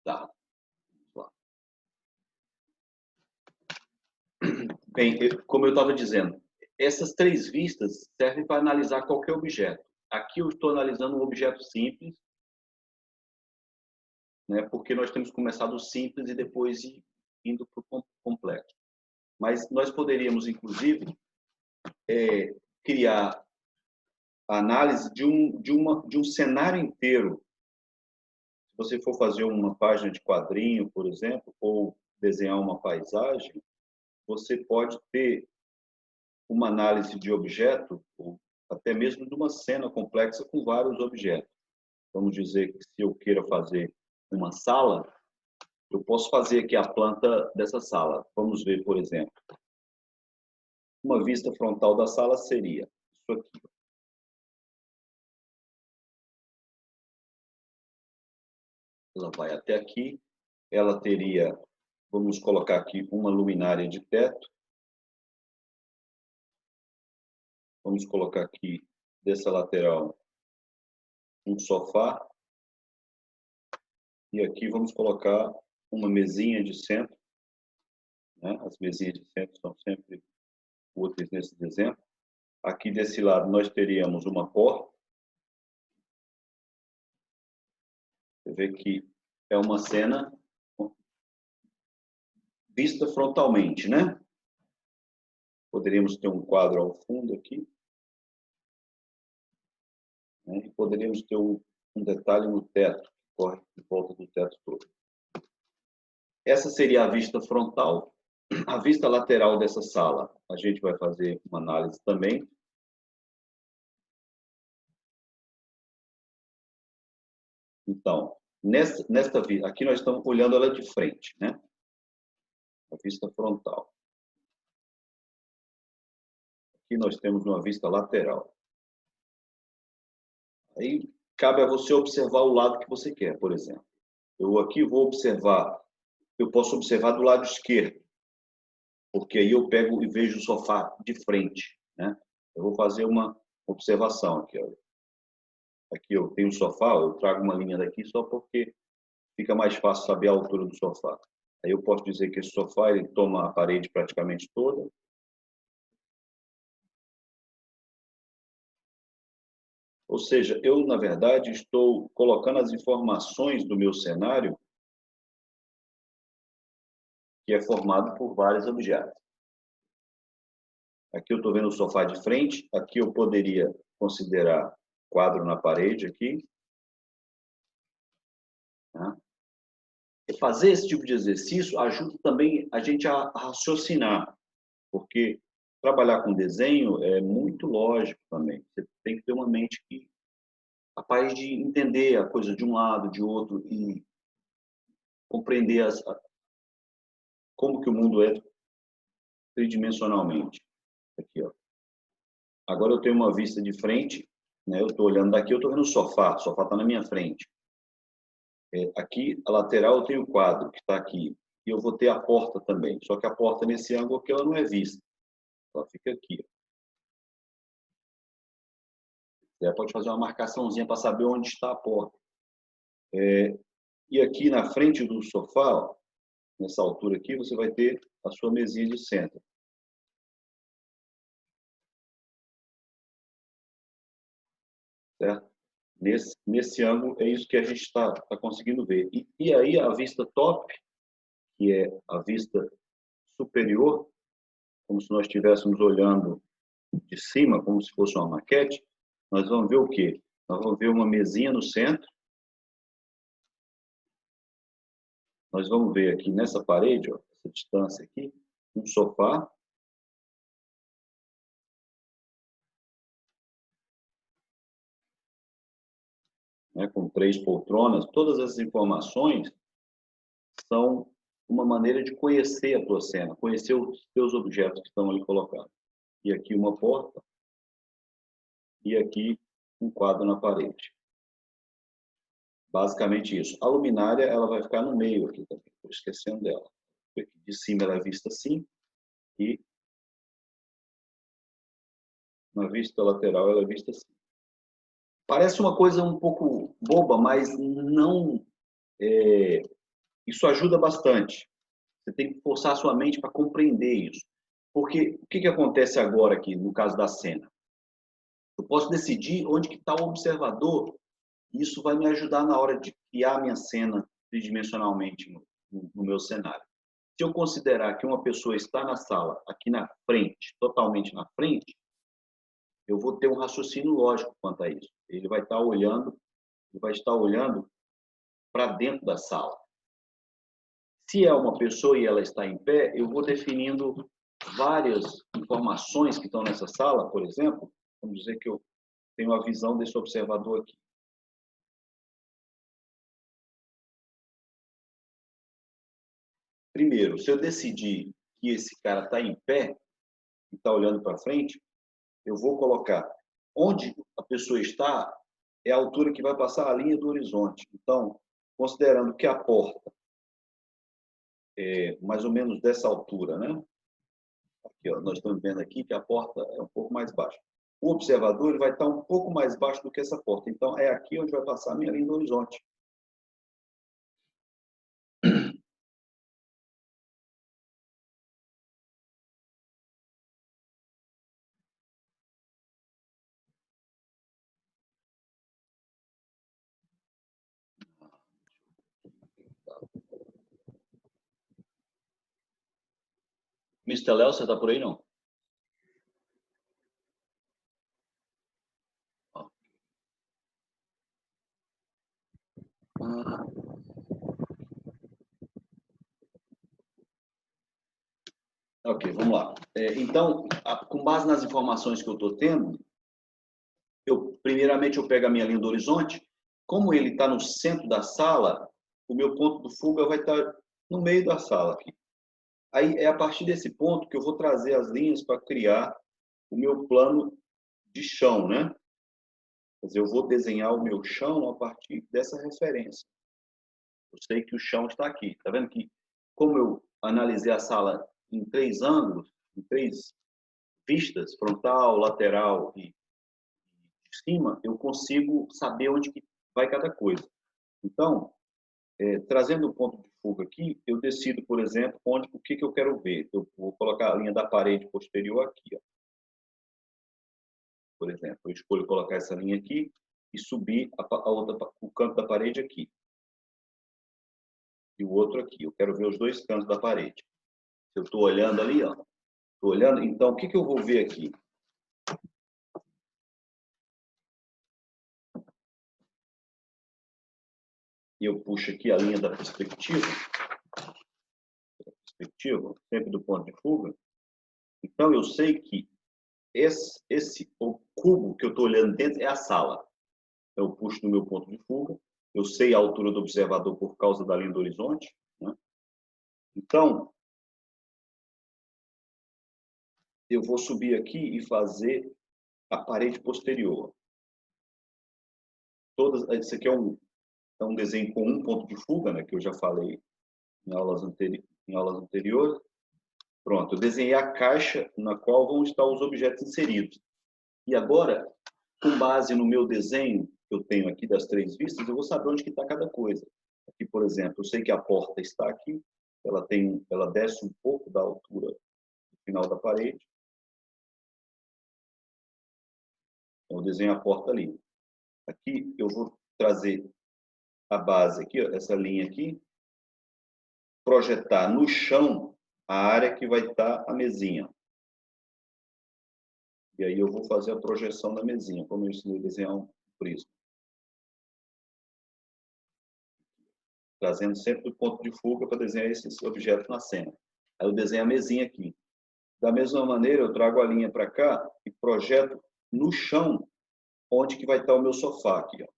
Tá. Vamos lá. Bem, como eu estava dizendo, essas três vistas servem para analisar qualquer objeto. Aqui eu estou analisando um objeto simples, né, porque nós temos começado do simples e depois indo para o complexo. Mas nós poderíamos, inclusive, criar a análise de um cenário inteiro. Se você for fazer uma página de quadrinho, por exemplo, ou desenhar uma paisagem, você pode ter uma análise de objeto, ou até mesmo de uma cena complexa com vários objetos. Vamos dizer que se eu queira fazer uma sala, eu posso fazer aqui a planta dessa sala. Vamos ver, por exemplo. Uma vista frontal da sala seria isso aqui. Ela vai até aqui. Ela teria, vamos colocar aqui, uma luminária de teto. Vamos colocar aqui, dessa lateral, um sofá. E aqui vamos colocar uma mesinha de centro. Né? As mesinhas de centro são sempre úteis nesse exemplo. Aqui desse lado nós teríamos uma porta. Você vê que é uma cena vista frontalmente, né? Poderíamos ter um quadro ao fundo aqui. Né? E poderíamos ter um detalhe no teto, que corre em volta do teto todo. Essa seria a vista frontal. A vista lateral dessa sala, a gente vai fazer uma análise também. Então, nesta vista, aqui nós estamos olhando ela de frente, né? A vista frontal. Aqui nós temos uma vista lateral. Aí cabe a você observar o lado que você quer, por exemplo. Eu aqui vou observar, eu posso observar do lado esquerdo, porque aí eu pego e vejo o sofá de frente, né? Eu vou fazer uma observação aqui, olha. Aqui eu tenho um sofá, eu trago uma linha daqui só porque fica mais fácil saber a altura do sofá. Aí eu posso dizer que esse sofá ele toma a parede praticamente toda. Ou seja, eu, na verdade, estou colocando as informações do meu cenário, que é formado por vários objetos. Aqui eu estou vendo o sofá de frente, aqui eu poderia considerar quadro na parede aqui. Tá? E fazer esse tipo de exercício ajuda também a gente a raciocinar, porque trabalhar com desenho é muito lógico também. Você tem que ter uma mente que é capaz de entender a coisa de um lado, de outro, e compreender como que o mundo é tridimensionalmente. Aqui, ó. Agora eu tenho uma vista de frente, né? Eu estou olhando daqui, eu estou vendo o sofá está na minha frente. Aqui, a lateral, eu tenho o quadro que está aqui. E eu vou ter a porta também. Só que a porta, nesse ângulo aqui, ela não é vista. Ela fica aqui. Você pode fazer uma marcaçãozinha para saber onde está a porta. E aqui na frente do sofá, ó, nessa altura aqui, você vai ter a sua mesinha de centro. Certo? Nesse ângulo, é isso que a gente está conseguindo ver. E aí, a vista top, que é a vista superior, como se nós estivéssemos olhando de cima, como se fosse uma maquete, nós vamos ver o quê? Nós vamos ver uma mesinha no centro. Nós vamos ver aqui nessa parede, ó, essa distância aqui, um sofá. Né, com 3 poltronas. Todas essas informações são uma maneira de conhecer a tua cena, conhecer os teus objetos que estão ali colocados. E aqui uma porta. E aqui um quadro na parede. Basicamente isso. A luminária ela vai ficar no meio aqui também, estou esquecendo dela. De cima ela é vista assim e na vista lateral ela é vista assim. Parece uma coisa um pouco boba, mas não Isso ajuda bastante. Você tem que forçar a sua mente para compreender isso. Porque o que acontece agora aqui, no caso da cena? Eu posso decidir onde que está o observador, e isso vai me ajudar na hora de criar a minha cena tridimensionalmente no meu cenário. Se eu considerar que uma pessoa está na sala, aqui na frente, totalmente na frente, eu vou ter um raciocínio lógico quanto a isso. Ele vai estar olhando para dentro da sala. Se é uma pessoa e ela está em pé, eu vou definindo várias informações que estão nessa sala, por exemplo. Vamos dizer que eu tenho a visão desse observador aqui. Primeiro, se eu decidir que esse cara está em pé e está olhando para frente, eu vou colocar onde a pessoa está é a altura que vai passar a linha do horizonte. Então, considerando que a porta é mais ou menos dessa altura, né? Aqui, ó, nós estamos vendo aqui que a porta é um pouco mais baixa. O observador ele vai estar um pouco mais baixo do que essa porta. Então, é aqui onde vai passar a minha linha do horizonte. Mr. Léo, você está por aí, não? Ok, vamos lá. Então, com base nas informações que eu estou tendo, primeiramente eu pego a minha linha do horizonte. Como ele está no centro da sala, o meu ponto de fuga vai estar no meio da sala aqui. Aí é a partir desse ponto que eu vou trazer as linhas para criar o meu plano de chão, né? Quer dizer, eu vou desenhar o meu chão a partir dessa referência. Eu sei que o chão está aqui. Está vendo que, como eu analisei a sala em 3 ângulos, em 3 vistas, frontal, lateral e de cima, eu consigo saber onde que vai cada coisa. Então, trazendo o ponto de fuga aqui, eu decido, por exemplo, o que eu quero ver. Eu vou colocar a linha da parede posterior aqui, ó. Por exemplo, eu escolho colocar essa linha aqui e subir o canto da parede aqui. E o outro aqui. Eu quero ver os 2 cantos da parede. Eu estou olhando ali, ó. Estou olhando, então o que eu vou ver aqui? Eu puxo aqui a linha da perspectiva, sempre do ponto de fuga. Então eu sei que o cubo que eu estou olhando dentro é a sala. Então, eu puxo no meu ponto de fuga, eu sei a altura do observador por causa da linha do horizonte, né? Então, eu vou subir aqui e fazer a parede posterior. Isso aqui é um desenho com um ponto de fuga, né, que eu já falei em aulas anteriores. Pronto, eu desenhei a caixa na qual vão estar os objetos inseridos. E agora, com base no meu desenho que eu tenho aqui das 3 vistas, eu vou saber onde que está cada coisa. Aqui, por exemplo, eu sei que a porta está aqui, ela desce um pouco da altura do final da parede. Então, eu desenho a porta ali. Aqui eu vou trazer a base aqui, ó, essa linha aqui, projetar no chão a área que vai estar a mesinha. E aí eu vou fazer a projeção da mesinha, como eu ensinei a desenhar um prisma. Trazendo sempre do ponto de fuga para desenhar esses objetos na cena. Aí eu desenho a mesinha aqui. Da mesma maneira, eu trago a linha para cá e projeto no chão onde que vai estar o meu sofá aqui, ó.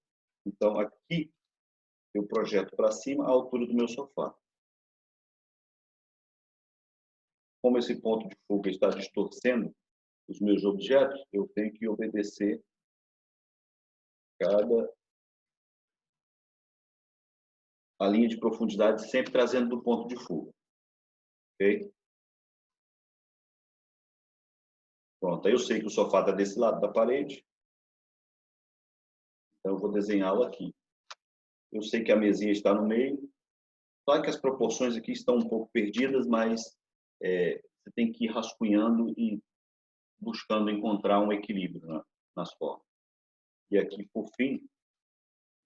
Então, aqui eu projeto para cima a altura do meu sofá. Como esse ponto de fuga está distorcendo os meus objetos, eu tenho que obedecer a linha de profundidade sempre trazendo do ponto de fuga. Ok? Pronto, aí eu sei que o sofá está desse lado da parede. Então, eu vou desenhá-lo aqui. Eu sei que a mesinha está no meio. Claro que as proporções aqui estão um pouco perdidas, mas você tem que ir rascunhando e buscando encontrar um equilíbrio, né, nas formas. E aqui, por fim,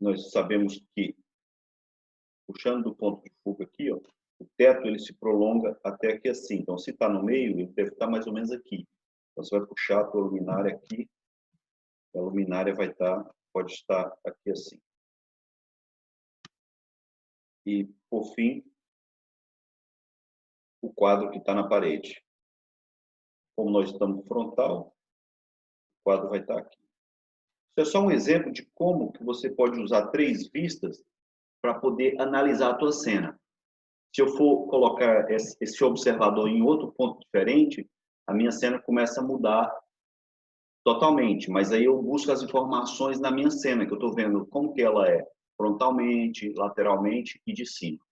nós sabemos que, puxando do ponto de fuga aqui, ó, o teto ele se prolonga até aqui assim. Então, se está no meio, ele deve estar mais ou menos aqui. Então, você vai puxar a tua luminária aqui, a luminária pode estar aqui assim. E, por fim, o quadro que está na parede. Como nós estamos frontal, o quadro vai estar aqui. Isso é só um exemplo de como que você pode usar 3 vistas para poder analisar a tua cena. Se eu for colocar esse observador em outro ponto diferente, a minha cena começa a mudar totalmente. Mas aí eu busco as informações na minha cena, que eu estou vendo como que ela é frontalmente, lateralmente e de cima.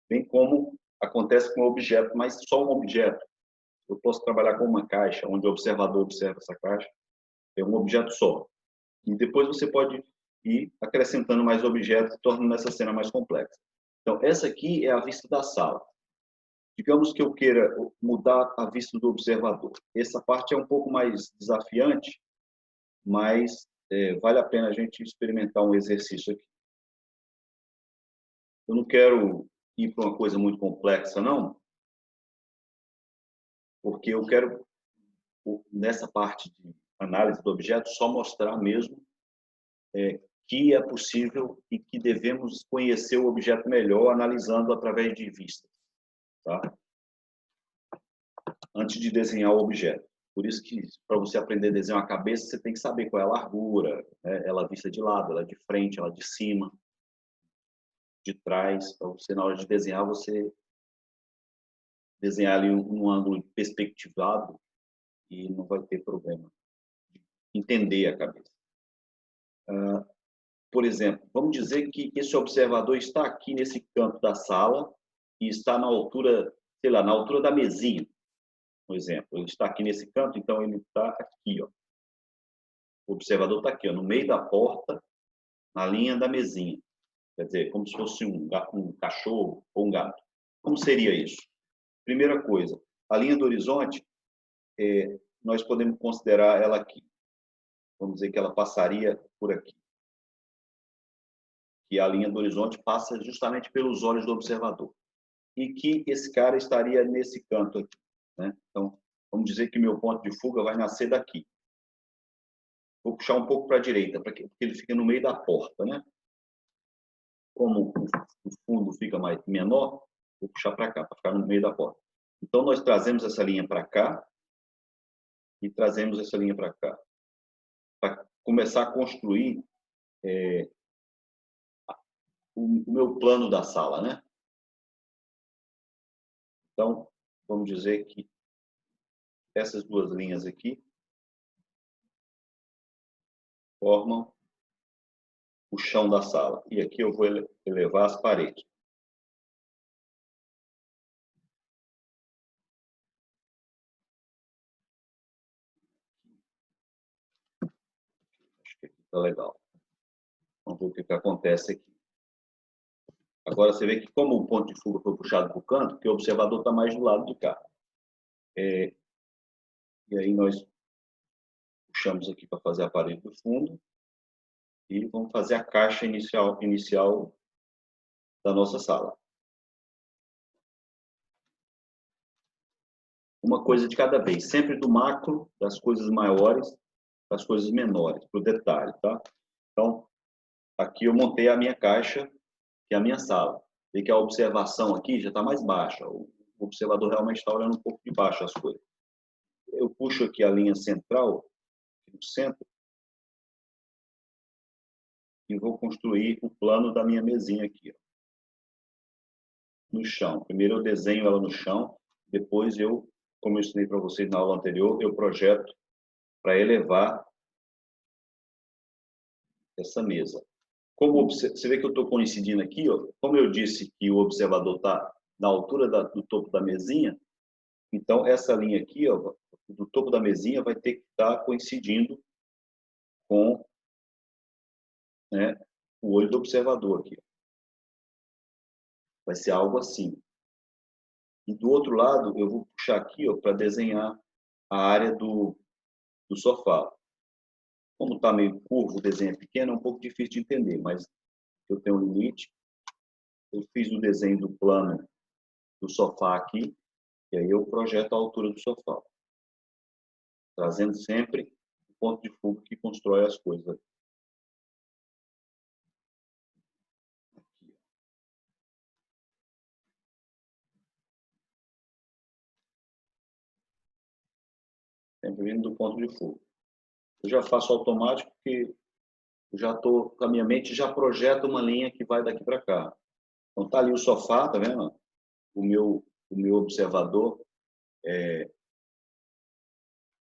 Bem como acontece com o objeto, mas só um objeto. Eu posso trabalhar com uma caixa, onde o observador observa essa caixa, é um objeto só. E depois você pode ir acrescentando mais objetos, tornando essa cena mais complexa. Então, essa aqui é a vista da sala. Digamos que eu queira mudar a vista do observador. Essa parte é um pouco mais desafiante, mas vale a pena a gente experimentar um exercício aqui. Eu não quero ir para uma coisa muito complexa, não, porque eu quero, nessa parte de análise do objeto, só mostrar mesmo que é possível e que devemos conhecer o objeto melhor analisando através de vistas, tá? Antes de desenhar o objeto. Por isso que, para você aprender a desenhar a cabeça, você tem que saber qual é a largura, né? Ela vista de lado, ela de frente, ela de cima, de trás, para você, na hora de desenhar, você desenhar ali um ângulo perspectivado e não vai ter problema de entender a cabeça. Por exemplo, vamos dizer que esse observador está aqui nesse canto da sala e está na altura, sei lá, na altura da mesinha, por exemplo. Ele está aqui nesse canto, então ele está aqui, ó. O observador está aqui, ó, no meio da porta, na linha da mesinha. Quer dizer, como se fosse um cachorro ou um gato. Como seria isso? Primeira coisa, a linha do horizonte, nós podemos considerar ela aqui. Vamos dizer que ela passaria por aqui. Que a linha do horizonte passa justamente pelos olhos do observador. E que esse cara estaria nesse canto aqui, né? Então, vamos dizer que meu ponto de fuga vai nascer daqui. Vou puxar um pouco para a direita, porque ele fica no meio da porta, né? Como o fundo fica menor, vou puxar para cá, para ficar no meio da porta. Então, nós trazemos essa linha para cá e trazemos essa linha para cá. Para começar a construir o meu plano da sala, né? Então, vamos dizer que essas duas linhas aqui formam o chão da sala. E aqui eu vou elevar as paredes. Acho que aqui está legal. Vamos ver o que acontece aqui. Agora você vê que como o ponto de fuga foi puxado para o canto, que o observador está mais do lado de cá. E aí nós puxamos aqui para fazer a parede do fundo e vamos fazer a caixa inicial da nossa sala. Uma coisa de cada vez, sempre do macro, das coisas maiores, das coisas menores, para o detalhe, tá? Então, aqui eu montei a minha caixa, que é a minha sala. Vê que a observação aqui já está mais baixa. O observador realmente está olhando um pouco de baixo as coisas. Eu puxo aqui a linha central, no centro, e vou construir o plano da minha mesinha aqui, ó, no chão. Primeiro eu desenho ela no chão, depois eu, como eu ensinei para vocês na aula anterior, eu projeto para elevar essa mesa. Como você vê que eu estou coincidindo aqui, ó, como eu disse que o observador está na altura do topo da mesinha, então essa linha aqui, ó, do topo da mesinha vai ter que estar coincidindo com, né, o olho do observador aqui. Vai ser algo assim. E do outro lado, eu vou puxar aqui para desenhar a área do sofá. Como está meio curvo, o desenho é pequeno, é um pouco difícil de entender, mas eu tenho um limite. Eu fiz o desenho do plano do sofá aqui, e aí eu projeto a altura do sofá, trazendo sempre o ponto de fuga que constrói as coisas. Sempre vindo do ponto de fuga. Eu já faço automático porque eu já estou com a minha mente, já projeta uma linha que vai daqui para cá. Então tá ali o sofá, tá vendo? O meu observador,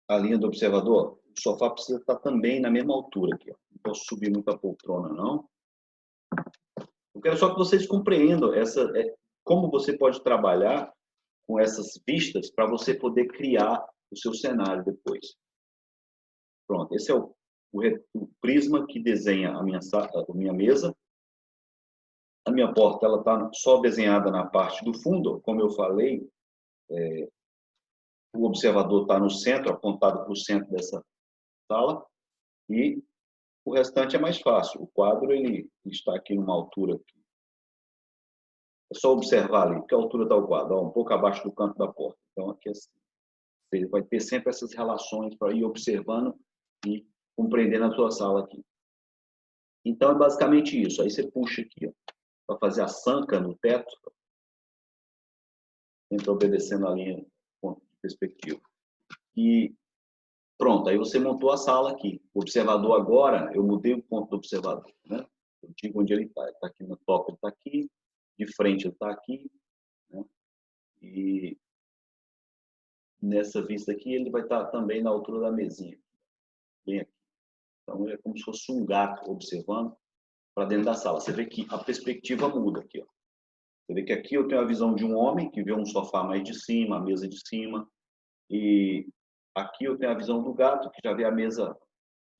a linha do observador, o sofá precisa estar também na mesma altura aqui. Ó. Não posso subir muito a poltrona, não. Eu quero só que vocês compreendam como você pode trabalhar com essas vistas para você poder criar o seu cenário depois. Pronto, esse é o prisma que desenha a minha mesa. A minha porta ela está só desenhada na parte do fundo, como eu falei. O observador está no centro, apontado para o centro dessa sala, e o restante é mais fácil. O quadro ele está aqui numa altura. É só observar ali, que altura está o quadro, um pouco abaixo do canto da porta. Então, aqui assim, você vai ter sempre essas relações para ir observando e compreendendo a sua sala aqui. Então, é basicamente isso. Aí você puxa aqui, para fazer a sanca no teto, sempre obedecendo a linha de perspectiva. E pronto, aí você montou a sala aqui. O observador agora, eu mudei o ponto do observador, né? Eu digo onde ele está. Ele está aqui no topo, ele está aqui. De frente, ele está aqui. Né? E nessa vista aqui, ele vai estar também na altura da mesinha. Bem aqui. Então, é como se fosse um gato observando para dentro da sala. Você vê que a perspectiva muda aqui. Ó. Você vê que aqui eu tenho a visão de um homem que vê um sofá mais de cima, a mesa de cima. E aqui eu tenho a visão do gato, que já vê a mesa,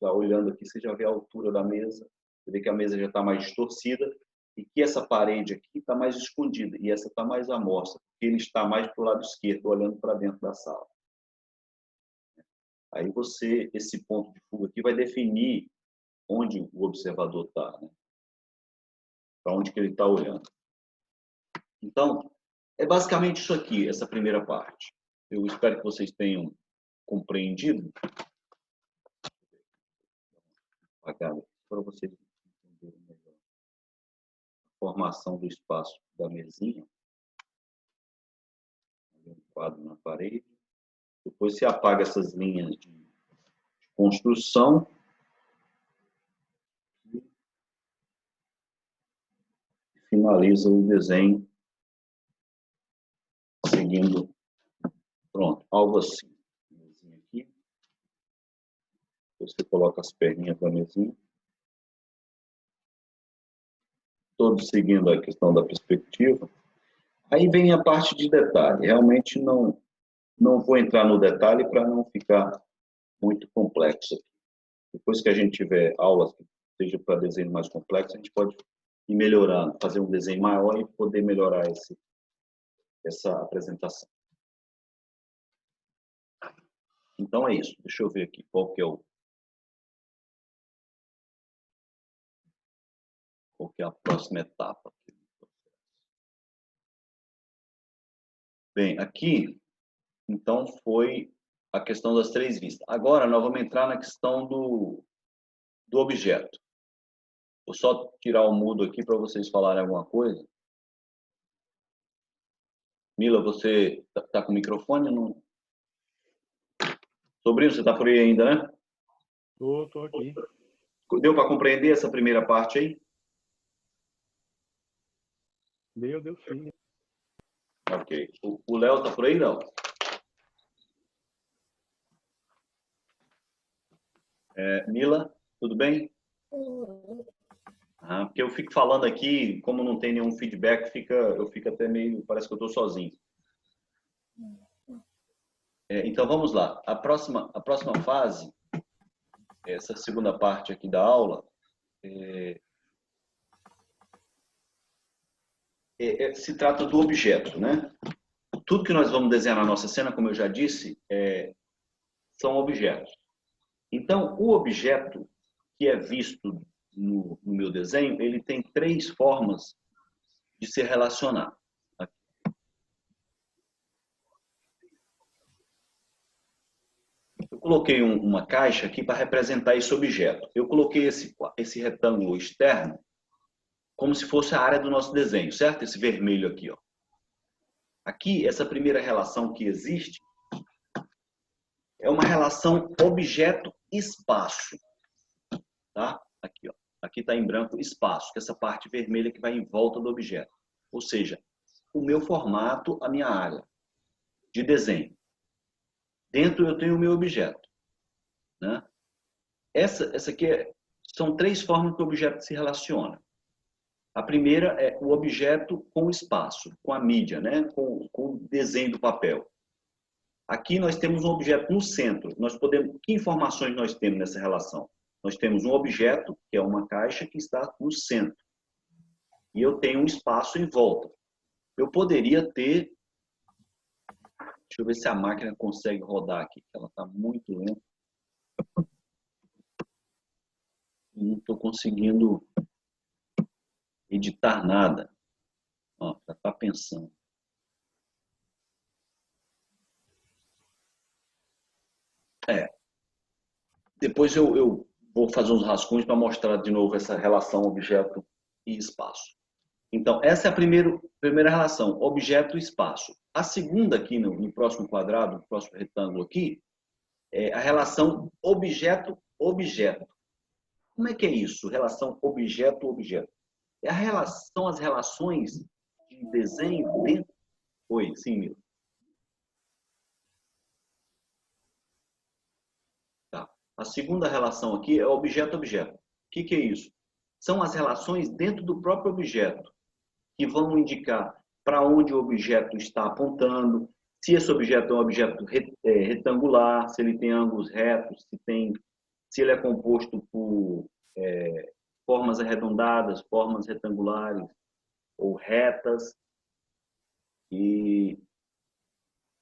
já olhando aqui, você já vê a altura da mesa. Você vê que a mesa já está mais distorcida e que essa parede aqui está mais escondida e essa está mais à mostra, porque ele está mais para o lado esquerdo, olhando para dentro da sala. Aí você, esse ponto de fuga aqui vai definir onde o observador está, né? Para onde que ele está olhando. Então, é basicamente isso aqui, essa primeira parte. Eu espero que vocês tenham compreendido. Para vocês entenderem melhor a formação do espaço da mesinha. Um quadro na parede. Depois você apaga essas linhas de construção. E finaliza o desenho seguindo. Pronto, algo assim. Mesinha aqui. Você coloca as perninhas da mesinha. Todos seguindo a questão da perspectiva. Aí vem a parte de detalhe. Realmente não vou entrar no detalhe para não ficar muito complexo. Depois que a gente tiver aulas que seja para desenho mais complexo, a gente pode ir melhorando, fazer um desenho maior e poder melhorar essa apresentação. Então é isso. Deixa eu ver aqui qual que é a próxima etapa. Bem, aqui, então, foi a questão das três vistas. Agora, nós vamos entrar na questão do objeto. Vou só tirar o mudo aqui para vocês falarem alguma coisa. Mila, você está com o microfone? Não? Sobrinho, você está por aí ainda, né? Estou aqui. Deu para compreender essa primeira parte aí? Deu sim. Ok. O Léo está por aí, Léo? Mila, tudo bem? Porque eu fico falando aqui, como não tem nenhum feedback, eu fico até meio, parece que eu estou sozinho. Então vamos lá. A próxima fase, essa segunda parte aqui da aula, se trata do objeto, né? Tudo que nós vamos desenhar na nossa cena, como eu já disse, são objetos. Então, o objeto que é visto no meu desenho, ele tem 3 formas de se relacionar. Eu coloquei uma caixa aqui para representar esse objeto. Eu coloquei esse retângulo externo como se fosse a área do nosso desenho, certo? Esse vermelho aqui, ó. Aqui, essa primeira relação que existe é uma relação objeto-espaço, tá? Aqui, ó. Aqui está em branco espaço, que é essa parte vermelha que vai em volta do objeto. Ou seja, o meu formato, a minha área de desenho. Dentro eu tenho o meu objeto, né? Essa aqui são 3 formas que o objeto se relaciona. A primeira é o objeto com o espaço, com a mídia, né? com o desenho do papel. Aqui nós temos um objeto no centro. Que informações nós temos nessa relação? Nós temos um objeto, que é uma caixa, que está no centro. E eu tenho um espaço em volta. Eu poderia ter... Deixa eu ver se a máquina consegue rodar aqui, ela está muito lenta. Não estou conseguindo editar nada. Ó, já está pensando. Depois eu vou fazer uns rascunhos para mostrar de novo essa relação objeto e espaço. Então, essa é a primeira relação, objeto e espaço. A segunda aqui no próximo quadrado, no próximo retângulo aqui, é a relação objeto-objeto. Como é que é isso? Relação objeto-objeto. São as relações de desenho dentro... Oi, sim, Milo. Tá. A segunda relação aqui é objeto-objeto. O que é isso? São as relações dentro do próprio objeto, que vão indicar para onde o objeto está apontando, se esse objeto é um objeto retangular, se ele tem ângulos retos, se ele é composto por formas arredondadas, formas retangulares ou retas. E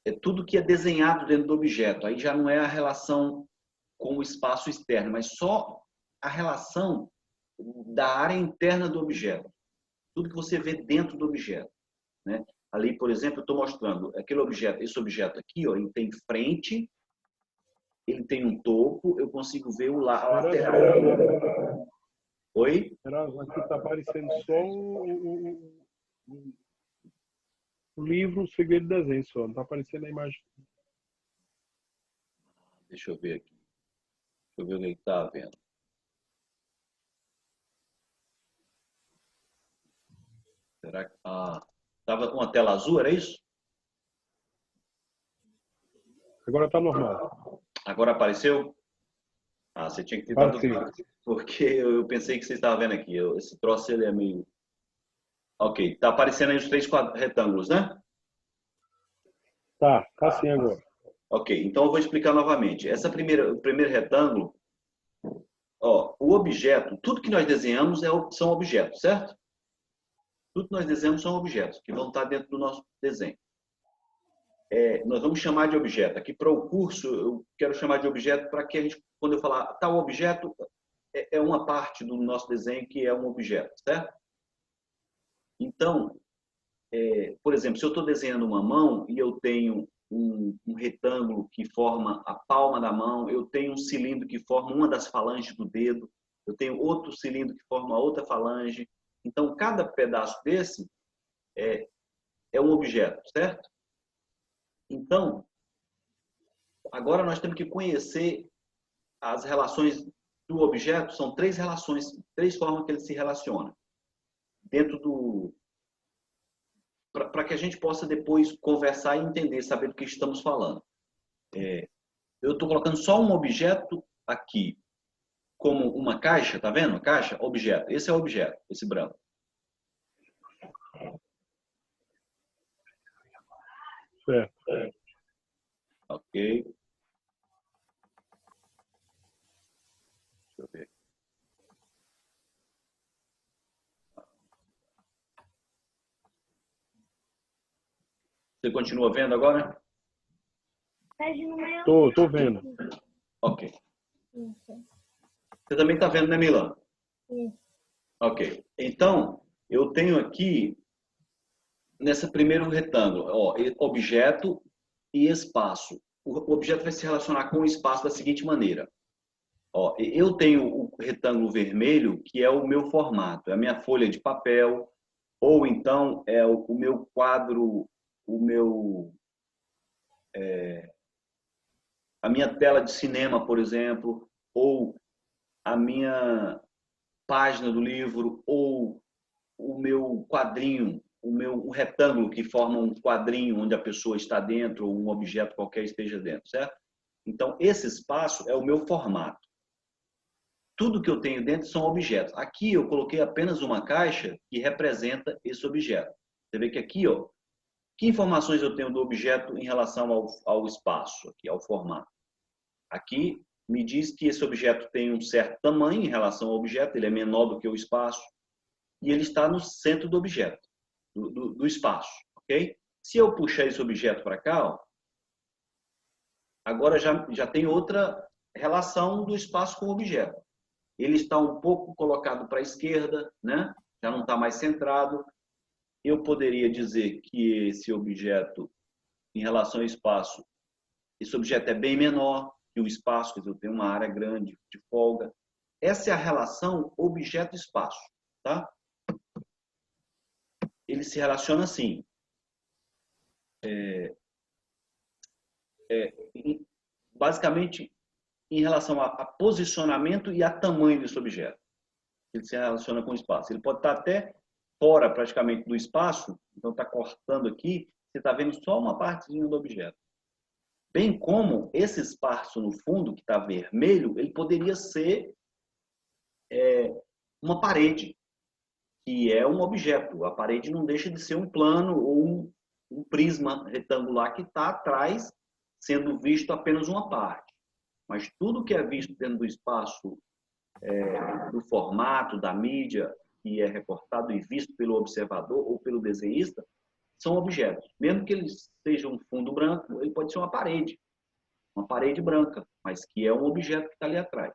é tudo que é desenhado dentro do objeto. Aí já não é a relação com o espaço externo, mas só a relação da área interna do objeto. Tudo que você vê dentro do objeto, né? Ali, por exemplo, eu estou mostrando aquele objeto, esse objeto aqui, ó, ele tem frente, ele tem um topo, eu consigo ver a lateral. Oi? Aqui está aparecendo só o livro, o segredo do desenho, só. Não está aparecendo a imagem. Deixa eu ver aqui. Deixa eu ver o que ele está vendo. Será que... estava com a tela azul, era isso? Agora está normal. Agora apareceu? Você tinha que ter dado... Porque eu pensei que você estava vendo aqui. Esse troço, ele é meio... Ok, está aparecendo aí os 3 retângulos, né? Tá sim agora. Ok, então eu vou explicar novamente. O primeiro retângulo, ó, o objeto, tudo que nós desenhamos são objetos, certo? Tudo que nós desenhamos são objetos, que vão estar dentro do nosso desenho. Nós vamos chamar de objeto. Aqui para o curso, eu quero chamar de objeto para que a gente, quando eu falar tal objeto, é uma parte do nosso desenho que é um objeto, certo? Então, por exemplo, se eu estou desenhando uma mão e eu tenho um retângulo que forma a palma da mão, eu tenho um cilindro que forma uma das falanges do dedo, eu tenho outro cilindro que forma outra falange. Então, cada pedaço desse é um objeto, certo? Então, agora nós temos que conhecer as relações do objeto. São 3 relações, 3 formas que ele se relaciona. Para que a gente possa depois conversar e entender, saber do que estamos falando. Eu estou colocando só um objeto aqui, como uma caixa, tá vendo? Caixa, objeto. Esse é o objeto, esse branco. Certo. Ok. Deixa eu ver aqui. Você continua vendo agora? Tô vendo. Ok. Você também está vendo, né, Milan? Isso. Ok. Então, eu tenho aqui, nesse primeiro retângulo, ó, objeto e espaço. O objeto vai se relacionar com o espaço da seguinte maneira. Ó, eu tenho o retângulo vermelho, que é o meu formato, é a minha folha de papel, ou então é o meu quadro, a minha tela de cinema, por exemplo, ou a minha página do livro, ou o meu quadrinho, o retângulo que forma um quadrinho onde a pessoa está dentro, ou um objeto qualquer esteja dentro, certo? Então, esse espaço é o meu formato. Tudo que eu tenho dentro são objetos. Aqui eu coloquei apenas uma caixa que representa esse objeto. Você vê que aqui, ó, que informações eu tenho do objeto em relação ao espaço, aqui, ao formato? Aqui me diz que esse objeto tem um certo tamanho em relação ao objeto, ele é menor do que o espaço, e ele está no centro do objeto, do espaço, ok? Se eu puxar esse objeto para cá, ó, agora já tem outra relação do espaço com o objeto. Ele está um pouco colocado para a esquerda, né? Já não está mais centrado. Eu poderia dizer que esse objeto, em relação ao espaço, esse objeto é bem menor que o espaço, quer dizer, eu tenho uma área grande de folga. Essa é a relação objeto-espaço, tá? Ele se relaciona assim. Basicamente, em relação a posicionamento e a tamanho desse objeto. Ele se relaciona com o espaço. Ele pode estar até fora, praticamente, do espaço, então está cortando aqui, você está vendo só uma partezinha do objeto. Bem como esse espaço no fundo, que está vermelho, ele poderia ser uma parede, que é um objeto. A parede não deixa de ser um plano ou um prisma retangular que está atrás, sendo visto apenas uma parte. Mas tudo que é visto dentro do espaço, do formato, da mídia, que é recortado e visto pelo observador ou pelo desenhista, são objetos. Mesmo que ele seja um fundo branco, ele pode ser uma parede branca, mas que é um objeto que está ali atrás,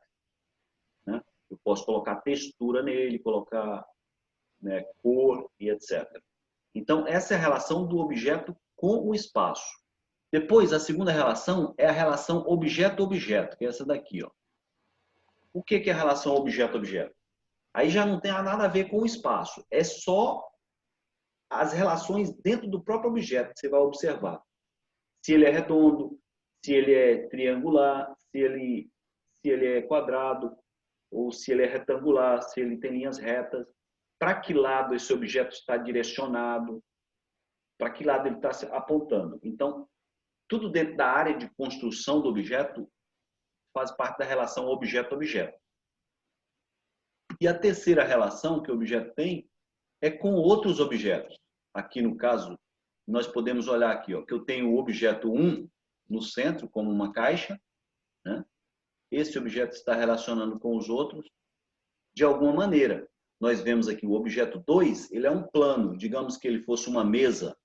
né? Eu posso colocar textura nele, colocar, né, cor e etc. Então, essa é a relação do objeto com o espaço. Depois, a segunda relação é a relação objeto-objeto, que é essa daqui, ó. O que é a relação objeto-objeto? Aí já não tem nada a ver com o espaço, é só as relações dentro do próprio objeto que você vai observar. Se ele é redondo, se ele é triangular, se ele é quadrado, ou se ele é retangular, se ele tem linhas retas, para que lado esse objeto está direcionado, para que lado ele está apontando. Então, tudo dentro da área de construção do objeto faz parte da relação objeto-objeto. E a terceira relação que o objeto tem é com outros objetos. Aqui no caso, nós podemos olhar aqui, ó, que eu tenho o objeto 1 no centro, como uma caixa, né? Esse objeto está relacionando com os outros de alguma maneira. Nós vemos aqui o objeto 2, ele é um plano, digamos que ele fosse uma mesa.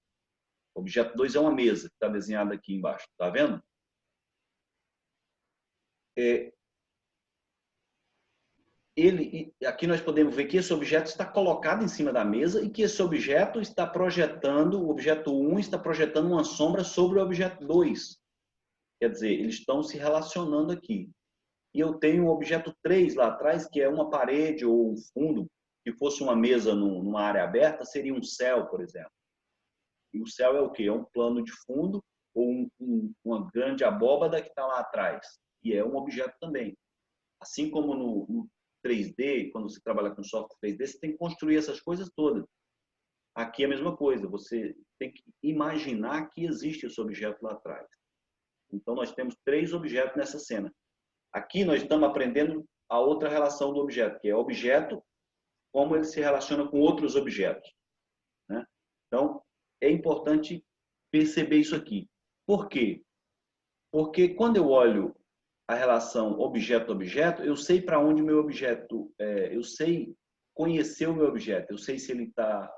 O objeto 2 é uma mesa, que está desenhada aqui embaixo, está vendo? Aqui nós podemos ver que esse objeto está colocado em cima da mesa e que esse objeto está projetando, o objeto 1 está projetando uma sombra sobre o objeto 2. Quer dizer, eles estão se relacionando aqui. E eu tenho o objeto 3 lá atrás, que é uma parede ou um fundo, que fosse uma mesa numa área aberta, seria um céu, por exemplo. E o céu é o quê? É um plano de fundo ou uma grande abóbada que está lá atrás. E é um objeto também. Assim como no 3D, quando você trabalha com software 3D, você tem que construir essas coisas todas. Aqui é a mesma coisa, você tem que imaginar que existe esse objeto lá atrás. Então, nós temos 3 objetos nessa cena. Aqui nós estamos aprendendo a outra relação do objeto, que é o objeto, como ele se relaciona com outros objetos, né? Então, é importante perceber isso aqui. Por quê? Porque quando eu olho a relação objeto-objeto, eu sei para onde o meu objeto, eu sei conhecer o meu objeto, eu sei se ele está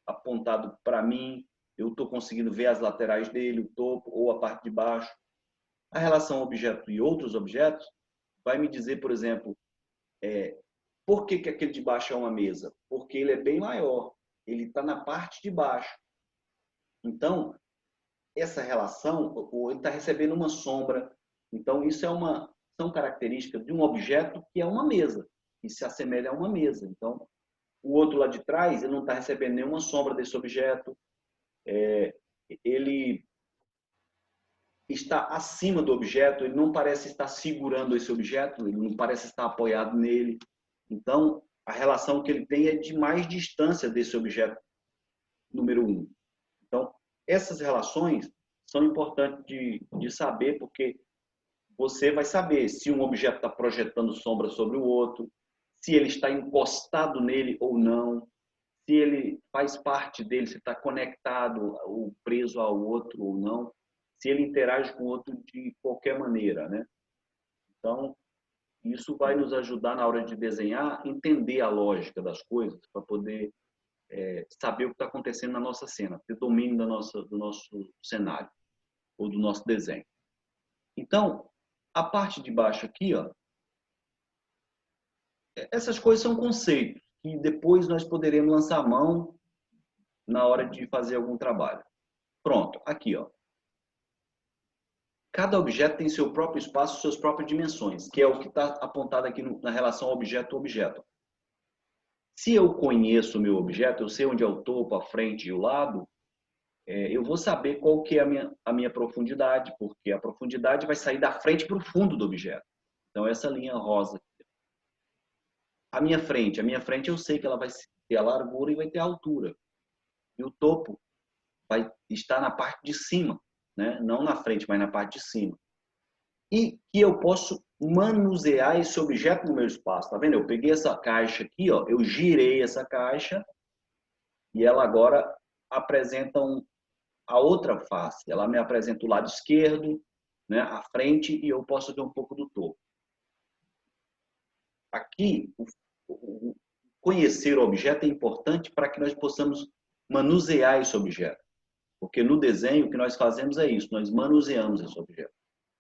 apontado para mim, eu estou conseguindo ver as laterais dele, o topo ou a parte de baixo. A relação objeto e outros objetos vai me dizer, por exemplo, por que aquele de baixo é uma mesa? Porque ele é bem maior, ele está na parte de baixo. Então, essa relação, ele está recebendo uma sombra. Então, isso são características de um objeto que é uma mesa, que se assemelha a uma mesa. Então, o outro lá de trás, ele não está recebendo nenhuma sombra desse objeto. Ele está acima do objeto, ele não parece estar segurando esse objeto, ele não parece estar apoiado nele. Então, a relação que ele tem é de mais distância desse objeto número 1. Então, essas relações são importantes de saber, porque você vai saber se um objeto está projetando sombra sobre o outro, se ele está encostado nele ou não, se ele faz parte dele, se está conectado ou preso ao outro ou não, se ele interage com o outro de qualquer maneira, né? Então, isso vai nos ajudar na hora de desenhar, entender a lógica das coisas, para poder saber o que está acontecendo na nossa cena, ter domínio do nosso cenário ou do nosso desenho. Então, a parte de baixo aqui, ó, essas coisas são conceitos que depois nós poderemos lançar a mão na hora de fazer algum trabalho. Pronto, aqui, ó. Cada objeto tem seu próprio espaço, suas próprias dimensões, que é o que está apontado aqui na relação objeto-objeto. Se eu conheço o meu objeto, eu sei onde é o topo, a frente e o lado, eu vou saber qual que é a minha profundidade, porque a profundidade vai sair da frente para o fundo do objeto. Então, essa linha rosa aqui. A minha frente eu sei que ela vai ter a largura e vai ter a altura. E o topo vai estar na parte de cima, né? Não na frente, mas na parte de cima. E que eu posso manusear esse objeto no meu espaço. Tá vendo? Eu peguei essa caixa aqui, ó, eu girei essa caixa e ela agora apresenta a outra face. Ela me apresenta o lado esquerdo, né, a frente, e eu posso ver um pouco do topo. Aqui, conhecer o objeto é importante para que nós possamos manusear esse objeto. Porque no desenho, o que nós fazemos é isso, nós manuseamos esse objeto.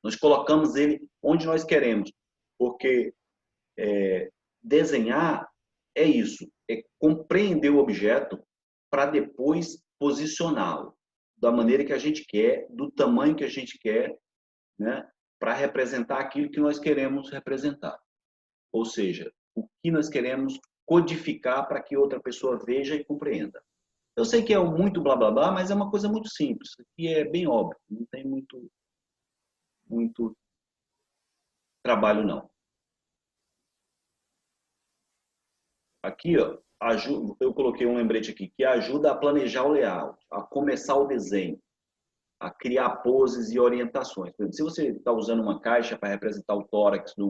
Nós colocamos ele onde nós queremos. Porque desenhar é isso, é compreender o objeto para depois posicioná-lo da maneira que a gente quer, do tamanho que a gente quer, né, para representar aquilo que nós queremos representar. Ou seja, o que nós queremos codificar para que outra pessoa veja e compreenda. Eu sei que é muito blá blá blá, mas é uma coisa muito simples, que é bem óbvio, não tem muito trabalho não. Aqui, ó, eu coloquei um lembrete aqui, que ajuda a planejar o layout, a começar o desenho, a criar poses e orientações. Por exemplo, se você está usando uma caixa para representar o tórax de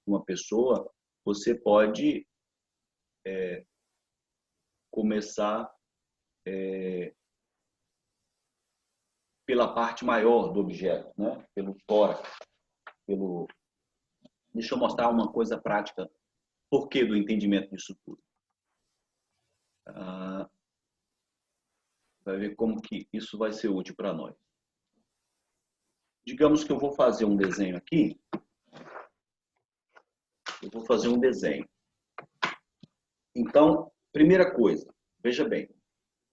uma pessoa, você pode começar pela parte maior do objeto, né? Pelo tórax. Deixa eu mostrar uma coisa prática. Por que do entendimento disso tudo? Vai ver como que isso vai ser útil para nós. Digamos que eu vou fazer um desenho aqui. Eu vou fazer um desenho. Então, primeira coisa, veja bem,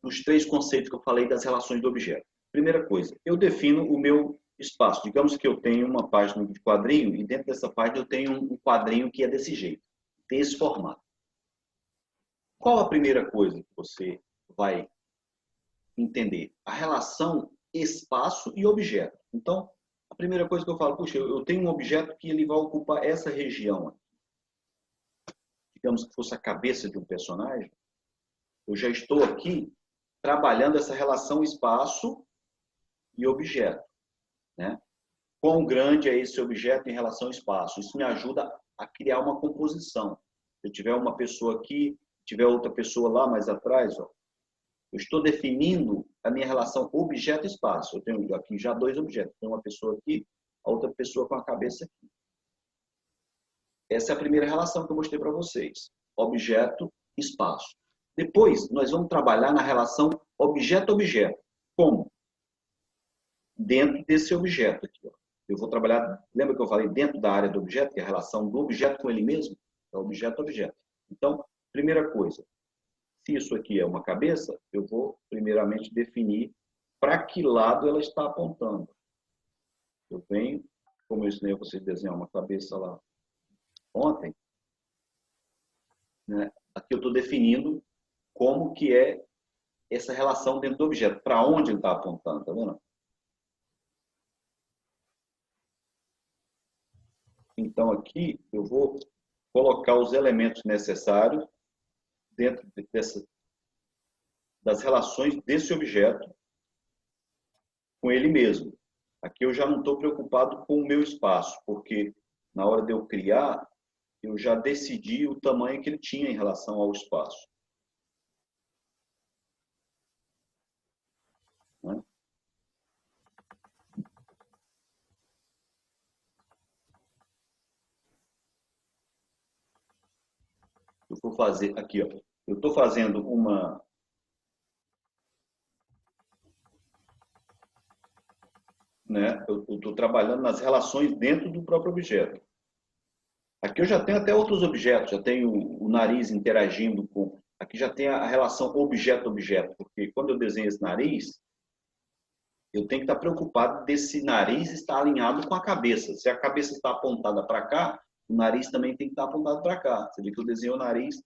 os 3 conceitos que eu falei das relações do objeto. Primeira coisa, eu defino o meu espaço. Digamos que eu tenho uma página de quadrinho e dentro dessa página eu tenho um quadrinho que é desse jeito, tem esse formato. Qual a primeira coisa que você vai entender? A relação espaço e objeto. Então, a primeira coisa que eu falo, puxa, eu tenho um objeto que ele vai ocupar essa região. Digamos que fosse a cabeça de um personagem. Eu já estou aqui trabalhando essa relação espaço e objeto, né? Quão grande é esse objeto em relação ao espaço? Isso me ajuda a criar uma composição. Se eu tiver uma pessoa aqui, tiver outra pessoa lá mais atrás, ó, eu estou definindo a minha relação objeto-espaço. Eu tenho aqui já 2 objetos. Tem uma pessoa aqui, a outra pessoa com a cabeça aqui. Essa é a primeira relação que eu mostrei para vocês. Objeto-espaço. Depois, nós vamos trabalhar na relação objeto-objeto. Como? Dentro desse objeto aqui. Ó. Eu vou trabalhar, lembra que eu falei dentro da área do objeto, que é a relação do objeto com ele mesmo? É objeto a objeto. Então, primeira coisa, se isso aqui é uma cabeça, eu vou primeiramente definir para que lado ela está apontando. Eu venho, como eu ensinei a vocês a desenhar uma cabeça lá ontem, né? Aqui eu estou definindo como que é essa relação dentro do objeto, para onde ele está apontando, tá vendo? Então aqui eu vou colocar os elementos necessários dentro das relações desse objeto com ele mesmo. Aqui eu já não estou preocupado com o meu espaço, porque na hora de eu criar, eu já decidi o tamanho que ele tinha em relação ao espaço. Né? Eu vou fazer aqui, ó. Eu estou fazendo uma... Né? Eu estou trabalhando nas relações dentro do próprio objeto. Aqui eu já tenho até outros objetos, já tenho o nariz interagindo com... Aqui já tem a relação objeto-objeto, porque quando eu desenho esse nariz, eu tenho que estar preocupado desse nariz estar alinhado com a cabeça. Se a cabeça está apontada para cá, o nariz também tem que estar apontado para cá. Você vê que eu desenho o nariz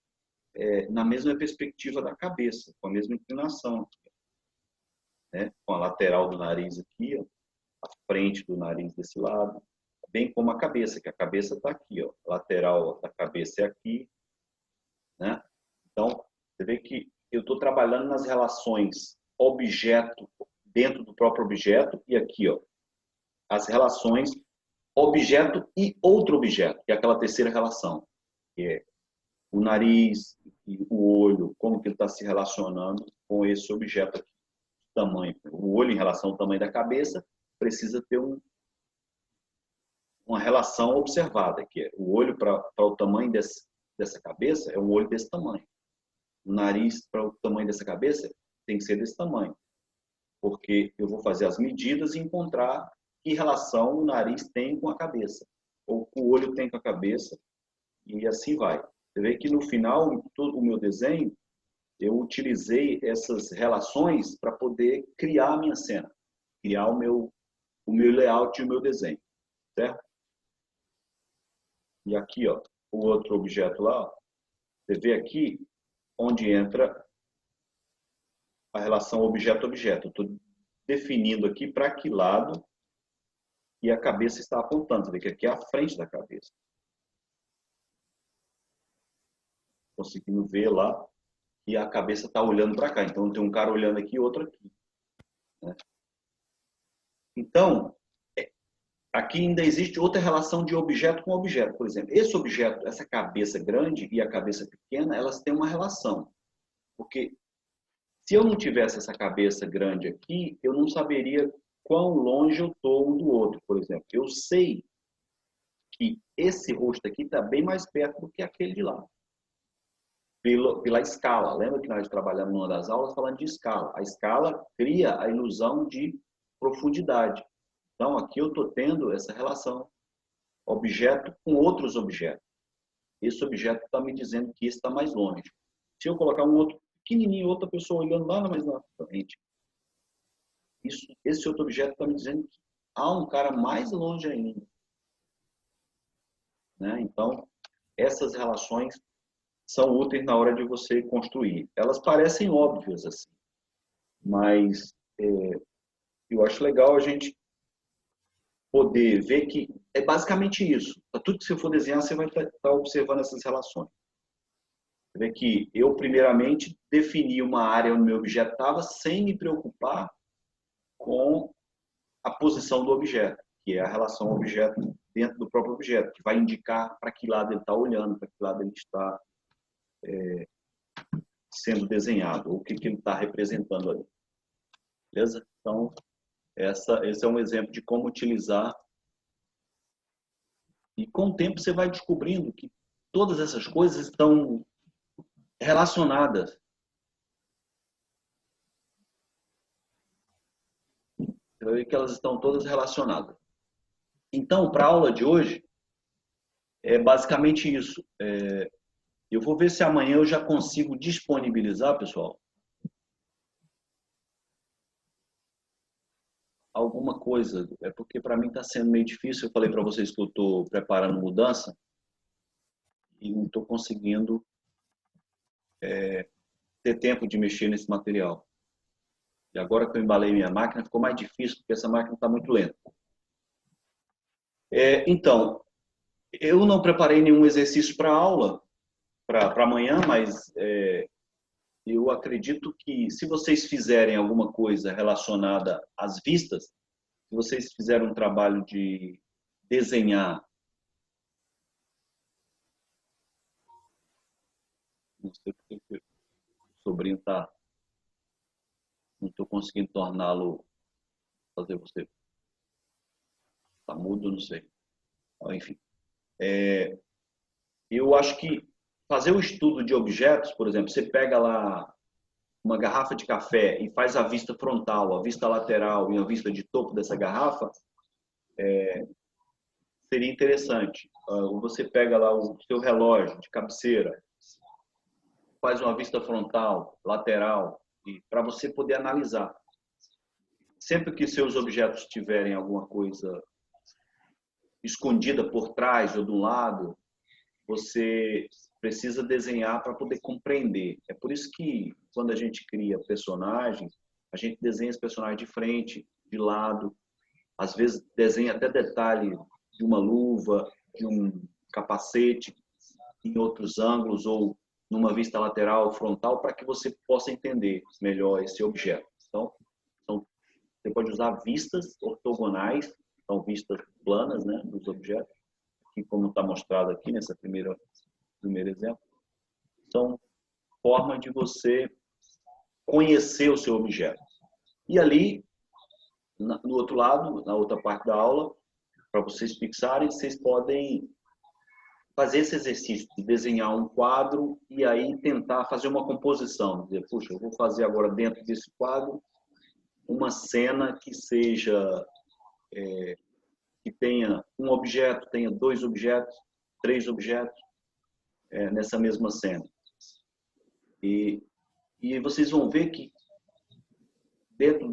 na mesma perspectiva da cabeça, com a mesma inclinação. Né? Com a lateral do nariz aqui, ó, a frente do nariz desse lado, bem como a cabeça, que a cabeça está aqui, ó, a lateral da cabeça é aqui, né? Então, você vê que eu estou trabalhando nas relações objeto dentro do próprio objeto e aqui, ó, as relações objeto e outro objeto, que é aquela terceira relação, que é o nariz e o olho, como que ele está se relacionando com esse objeto aqui, tamanho. O olho em relação ao tamanho da cabeça precisa ter uma relação observada, que é o olho para o tamanho dessa cabeça é um olho desse tamanho. O nariz para o tamanho dessa cabeça tem que ser desse tamanho, porque eu vou fazer as medidas e encontrar que relação o nariz tem com a cabeça, ou o olho tem com a cabeça, e assim vai. Você vê que no final, todo o meu desenho, eu utilizei essas relações para poder criar a minha cena, criar o meu layout e o meu desenho, certo? E aqui, ó, o outro objeto lá, ó, você vê aqui onde entra a relação objeto-objeto. Eu estou definindo aqui para que lado e a cabeça está apontando. Você vê que aqui é a frente da cabeça. Conseguindo ver lá que a cabeça está olhando para cá. Então, tem um cara olhando aqui e outro aqui. Né? Então, aqui ainda existe outra relação de objeto com objeto. Por exemplo, esse objeto, essa cabeça grande e a cabeça pequena, elas têm uma relação. Porque se eu não tivesse essa cabeça grande aqui, eu não saberia quão longe eu estou um do outro, por exemplo. Eu sei que esse rosto aqui está bem mais perto do que aquele de lá. Pela escala. Lembra que nós trabalhamos numa das aulas falando de escala. A escala cria a ilusão de profundidade. Então, aqui eu estou tendo essa relação objeto com outros objetos. Esse objeto está me dizendo que esse está mais longe. Se eu colocar um outro pequenininho, outra pessoa olhando lá mais na frente, esse outro objeto está me dizendo que há um cara mais longe ainda. Né? Então, essas relações são úteis na hora de você construir. Elas parecem óbvias, assim, mas eu acho legal a gente poder ver que é basicamente isso. Tudo que você for desenhar, você vai estar observando essas relações. Você vê que eu, primeiramente, defini uma área onde meu objeto estava sem me preocupar com a posição do objeto, que é a relação objeto dentro do próprio objeto, que vai indicar para que lado ele está olhando, para que lado ele está sendo desenhado, ou o que ele está representando ali. Beleza? Então, esse é um exemplo de como utilizar. E com o tempo você vai descobrindo que todas essas coisas estão relacionadas. Você vai ver que elas estão todas relacionadas. Então, para a aula de hoje, é basicamente isso. Eu vou ver se amanhã eu já consigo disponibilizar, pessoal, alguma coisa. É porque para mim está sendo meio difícil. Eu falei para vocês que eu estou preparando mudança e não estou conseguindo ter tempo de mexer nesse material. E agora que eu embalei minha máquina, ficou mais difícil, porque essa máquina está muito lenta. Então, eu não preparei nenhum exercício para aula, para amanhã, mas eu acredito que se vocês fizerem alguma coisa relacionada às vistas, se vocês fizerem um trabalho de desenhar, não sei porque o sobrinho está, não estou conseguindo torná-lo, fazer você, está mudo, não sei. Enfim, eu acho que fazer o estudo de objetos, por exemplo, você pega lá uma garrafa de café e faz a vista frontal, a vista lateral e a vista de topo dessa garrafa, seria interessante. Você pega lá o seu relógio de cabeceira, faz uma vista frontal, lateral, para você poder analisar. Sempre que seus objetos tiverem alguma coisa escondida por trás ou do lado, você precisa desenhar para poder compreender. É por isso que quando a gente cria personagens, a gente desenha os personagens de frente, de lado, às vezes desenha até detalhe de uma luva, de um capacete, em outros ângulos ou numa vista lateral, frontal, para que você possa entender melhor esse objeto. Então, você pode usar vistas ortogonais, são vistas planas, né, dos objetos, que como está mostrado aqui nessa primeiro exemplo, são formas de você conhecer o seu objeto. E ali, no outro lado, na outra parte da aula, para vocês fixarem, vocês podem fazer esse exercício de desenhar um quadro e aí tentar fazer uma composição. Dizer, puxa, eu vou fazer agora dentro desse quadro uma cena que seja, que tenha um objeto, tenha dois objetos, três objetos nessa mesma cena. E vocês vão ver que dentro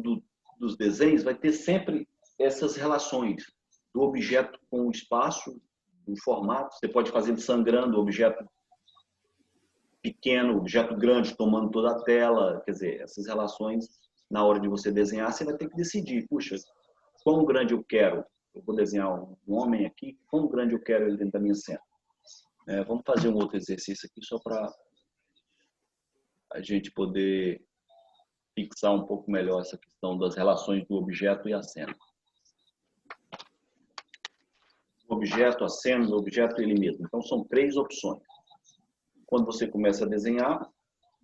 dos desenhos vai ter sempre essas relações do objeto com o espaço, o formato. Você pode fazer sangrando o objeto pequeno, objeto grande, tomando toda a tela. Quer dizer, essas relações, na hora de você desenhar, você vai ter que decidir. Puxa, quão grande eu quero? Eu vou desenhar um homem aqui, quão grande eu quero ele dentro da minha cena? Vamos fazer um outro exercício aqui, só para a gente poder fixar um pouco melhor essa questão das relações do objeto e a cena. O objeto, a cena, o objeto e ele mesmo. Então, são três opções. Quando você começa a desenhar,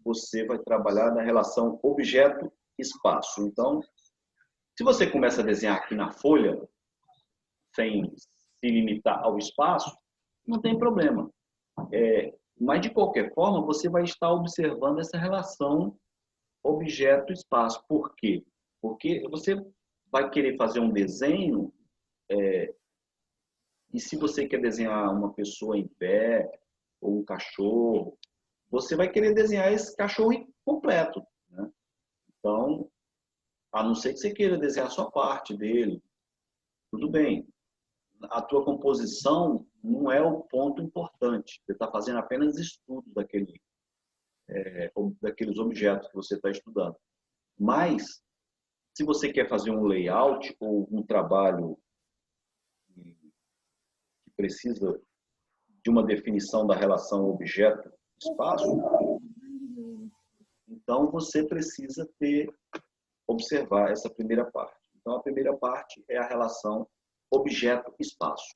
você vai trabalhar na relação objeto-espaço. Então, se você começa a desenhar aqui na folha, sem se limitar ao espaço, não tem problema. Mas, de qualquer forma, você vai estar observando essa relação objeto-espaço. Por quê? Porque você vai querer fazer um desenho e se você quer desenhar uma pessoa em pé ou um cachorro, você vai querer desenhar esse cachorro completo, né? Então, a não ser que você queira desenhar só parte dele, tudo bem. A tua composição não é o ponto importante. Você está fazendo apenas estudos daqueles objetos que você está estudando. Mas, se você quer fazer um layout ou um trabalho que precisa de uma definição da relação objeto-espaço, então você precisa observar essa primeira parte. Então, a primeira parte é a relação objeto-espaço.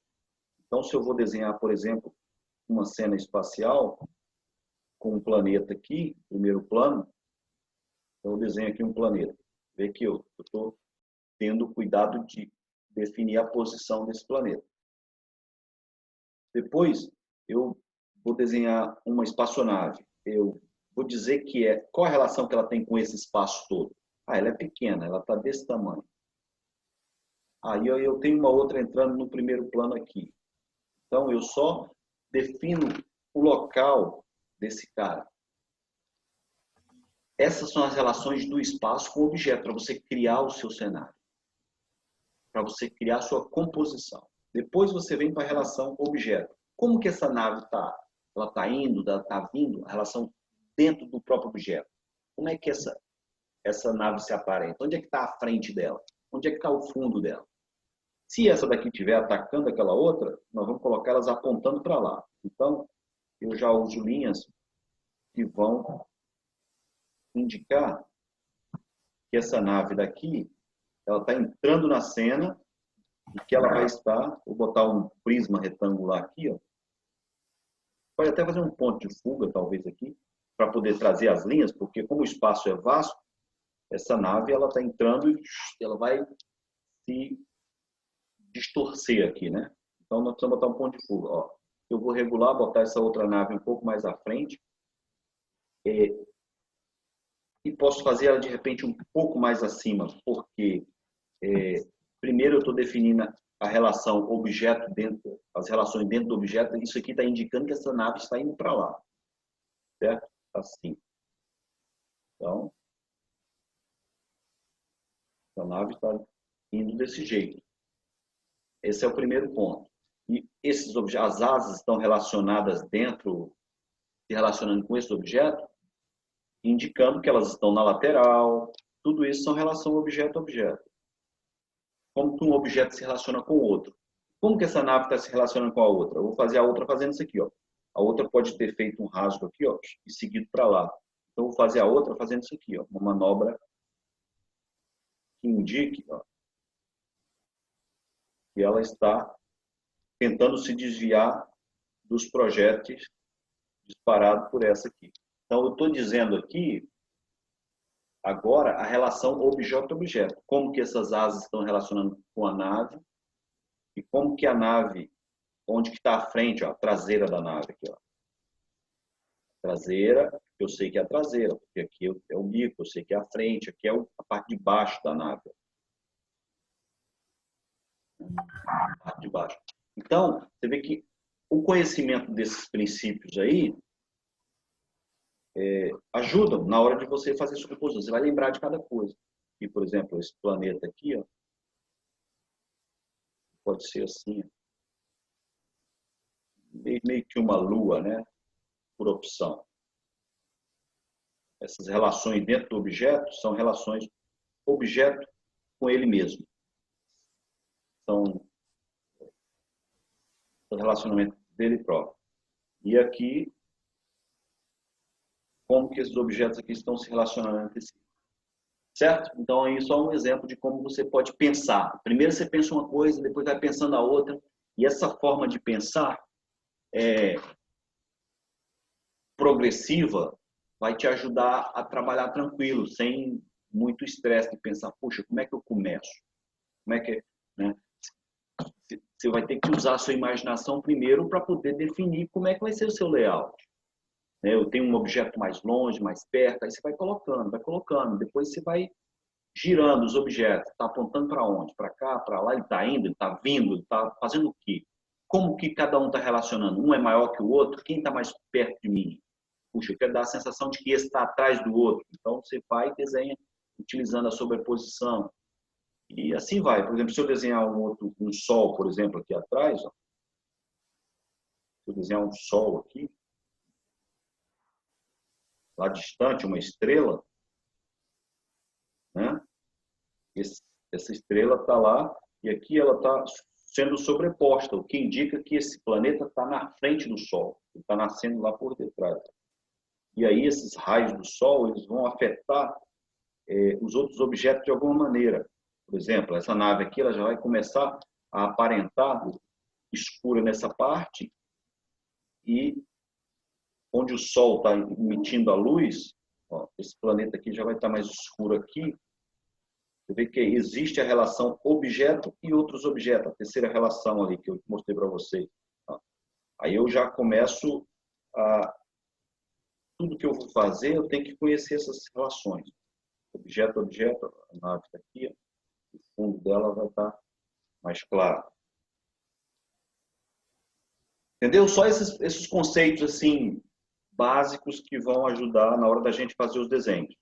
Então, se eu vou desenhar, por exemplo, uma cena espacial com um planeta aqui, primeiro plano, então eu desenho aqui um planeta. Vê que eu estou tendo cuidado de definir a posição desse planeta. Depois, eu vou desenhar uma espaçonave. Eu vou dizer qual a relação que ela tem com esse espaço todo. Ela é pequena, ela está desse tamanho. Aí eu tenho uma outra entrando no primeiro plano aqui. Então, eu só defino o local desse cara. Essas são as relações do espaço com o objeto, para você criar o seu cenário, para você criar a sua composição. Depois você vem para a relação objeto. Como que essa nave está? Ela está indo, ela está vindo, a relação dentro do próprio objeto. Como é que essa nave se aparenta? Onde é que está a frente dela? Onde é que está o fundo dela? Se essa daqui estiver atacando aquela outra, nós vamos colocar elas apontando para lá. Então, eu já uso linhas que vão indicar que essa nave daqui, ela está entrando na cena e que ela vai estar, vou botar um prisma retangular aqui, ó. Pode até fazer um ponto de fuga, talvez, aqui, para poder trazer as linhas, porque como o espaço é vasto, essa nave ela está entrando e ela vai se distorcer aqui, né? Então, nós precisamos botar um ponto de fuga. Ó, eu vou regular, botar essa outra nave um pouco mais à frente. E posso fazer ela, de repente, um pouco mais acima, porque primeiro eu estou definindo a relação objeto dentro, as relações dentro do objeto. Isso aqui está indicando que essa nave está indo para lá. Certo? Assim. Então, a nave está indo desse jeito. Esse é o primeiro ponto. E esses objetos, as asas estão relacionadas dentro, se relacionando com esse objeto, indicando que elas estão na lateral. Tudo isso são relação objeto-objeto. Como que um objeto se relaciona com o outro. Como que essa nave está se relacionando com a outra? Eu vou fazer a outra fazendo isso aqui, ó. A outra pode ter feito um rasgo aqui, ó, e seguido para lá. Então, eu vou fazer a outra fazendo isso aqui, ó. Uma manobra que indique, ó, que ela está tentando se desviar dos projéteis disparados por essa aqui. Então, eu estou dizendo aqui, agora, a relação objeto-objeto. Como que essas asas estão relacionando com a nave e como que a nave, onde que está a frente, ó, a traseira da nave aqui, ó. Traseira, eu sei que é a traseira, porque aqui é o bico, eu sei que é a frente, aqui é a parte de baixo da nave. A parte de baixo. Então, você vê que o conhecimento desses princípios aí ajudam na hora de você fazer sua composição. Você vai lembrar de cada coisa. E, por exemplo, esse planeta aqui, ó, pode ser assim, meio que uma lua, né? Por opção. Essas relações dentro do objeto são relações objeto com ele mesmo. São o relacionamento dele próprio. E aqui, como que esses objetos aqui estão se relacionando entre si. Certo? Então, aí só um exemplo de como você pode pensar. Primeiro você pensa uma coisa, depois vai pensando a outra. E essa forma de pensar progressiva vai te ajudar a trabalhar tranquilo, sem muito estresse de pensar, puxa, como é que eu começo? Como é que, né? Você vai ter que usar a sua imaginação primeiro para poder definir como é que vai ser o seu layout. Eu tenho um objeto mais longe, mais perto, aí você vai colocando. Depois você vai girando os objetos. Está apontando para onde? Para cá, para lá? Ele está indo, ele está vindo, ele está fazendo o quê? Como que cada um está relacionando? Um é maior que o outro? Quem está mais perto de mim? Puxa, eu quero dar a sensação de que esse está atrás do outro. Então, você vai e desenha utilizando a sobreposição. E assim vai. Por exemplo, se eu desenhar um sol, por exemplo, aqui atrás, ó, se eu desenhar um sol aqui, lá distante, uma estrela, né? Essa estrela está lá e aqui ela está sendo sobreposta, o que indica que esse planeta está na frente do Sol, está nascendo lá por detrás. E aí esses raios do Sol eles vão afetar os outros objetos de alguma maneira. Por exemplo, essa nave aqui ela já vai começar a aparentar escura nessa parte e onde o Sol está emitindo a luz, ó, esse planeta aqui já vai estar mais escuro aqui. Você vê que existe a relação objeto e outros objetos, a terceira relação ali que eu mostrei para vocês. Aí eu já começo a... Tudo que eu vou fazer, eu tenho que conhecer essas relações. Objeto, objeto, a nave está aqui, o fundo dela vai estar mais claro. Entendeu? Só esses conceitos assim básicos que vão ajudar na hora da gente fazer os desenhos.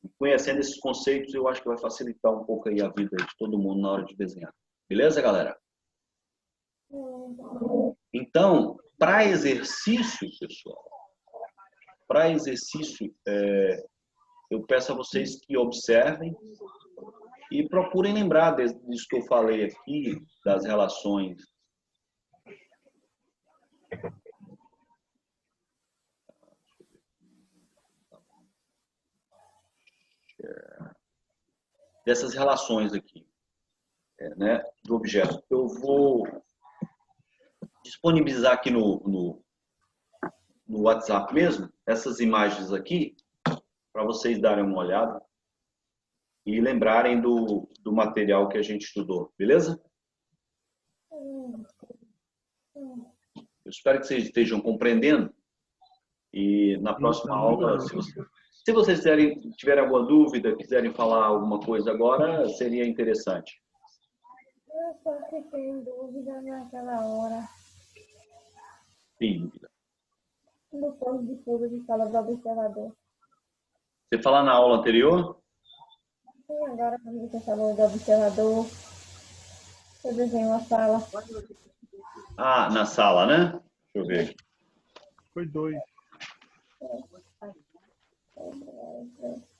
E conhecendo esses conceitos, eu acho que vai facilitar um pouco aí a vida de todo mundo na hora de desenhar. Beleza, galera? Então, para exercício, pessoal, para exercício, eu peço a vocês que observem e procurem lembrar disso que eu falei aqui, das relações. Dessas relações aqui, né, do objeto. Eu vou disponibilizar aqui no WhatsApp mesmo, essas imagens aqui, para vocês darem uma olhada e lembrarem do material que a gente estudou, beleza? Eu espero que vocês estejam compreendendo e na próxima aula, se vocês tiverem alguma dúvida, quiserem falar alguma coisa agora, seria interessante. Eu só fiquei em dúvida naquela hora. Sim. No ponto de fuga de sala do observador. Você falou na aula anterior? Sim, agora quando você falou do observador, eu desenhei uma sala. Ah, na sala, né? Deixa eu ver aqui. Foi 2.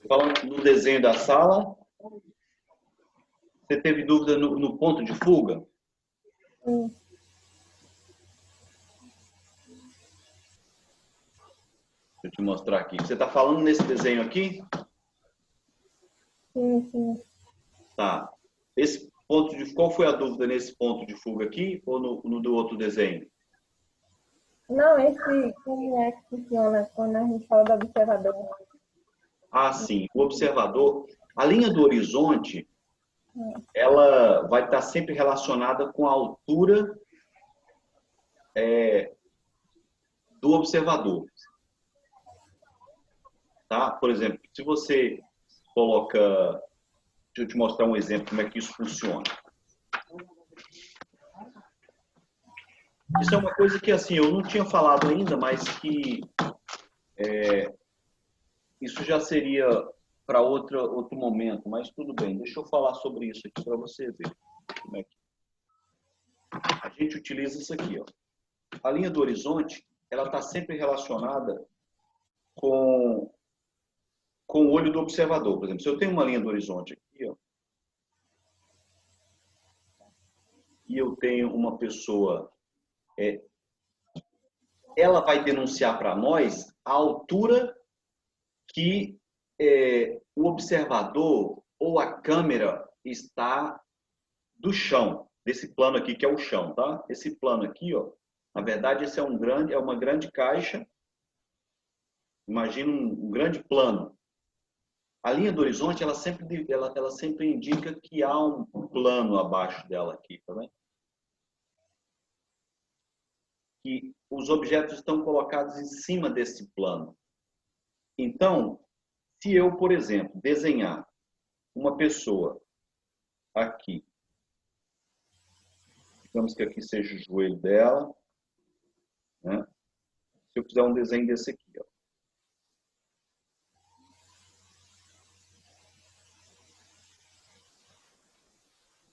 Falando no desenho da sala, você teve dúvida no ponto de fuga? Sim. Deixa eu te mostrar aqui. Você está falando nesse desenho aqui? Sim. Tá. Esse ponto de qual foi a dúvida nesse ponto de fuga aqui ou no do outro desenho? Não, como é que funciona quando a gente fala do observador? Ah, sim. O observador, a linha do horizonte, ela vai estar sempre relacionada com a altura do observador. Tá? Por exemplo, se você coloca... Deixa eu te mostrar um exemplo como é que isso funciona. Isso é uma coisa que assim eu não tinha falado ainda, mas que isso já seria para outro momento. Mas tudo bem, deixa eu falar sobre isso aqui para você ver como é que a gente utiliza isso aqui. Ó. A linha do horizonte, ela está sempre relacionada com o olho do observador. Por exemplo, se eu tenho uma linha do horizonte aqui, ó, e eu tenho uma pessoa, ela vai denunciar para nós a altura que o observador ou a câmera está do chão, desse plano aqui que é o chão, tá? Esse plano aqui, ó, na verdade, esse é uma grande caixa. Imagina um grande plano. A linha do horizonte, ela sempre indica que há um plano abaixo dela aqui, tá vendo? Que os objetos estão colocados em cima desse plano. Então, se eu, por exemplo, desenhar uma pessoa aqui, digamos que aqui seja o joelho dela, né? Se eu fizer um desenho desse aqui, ó.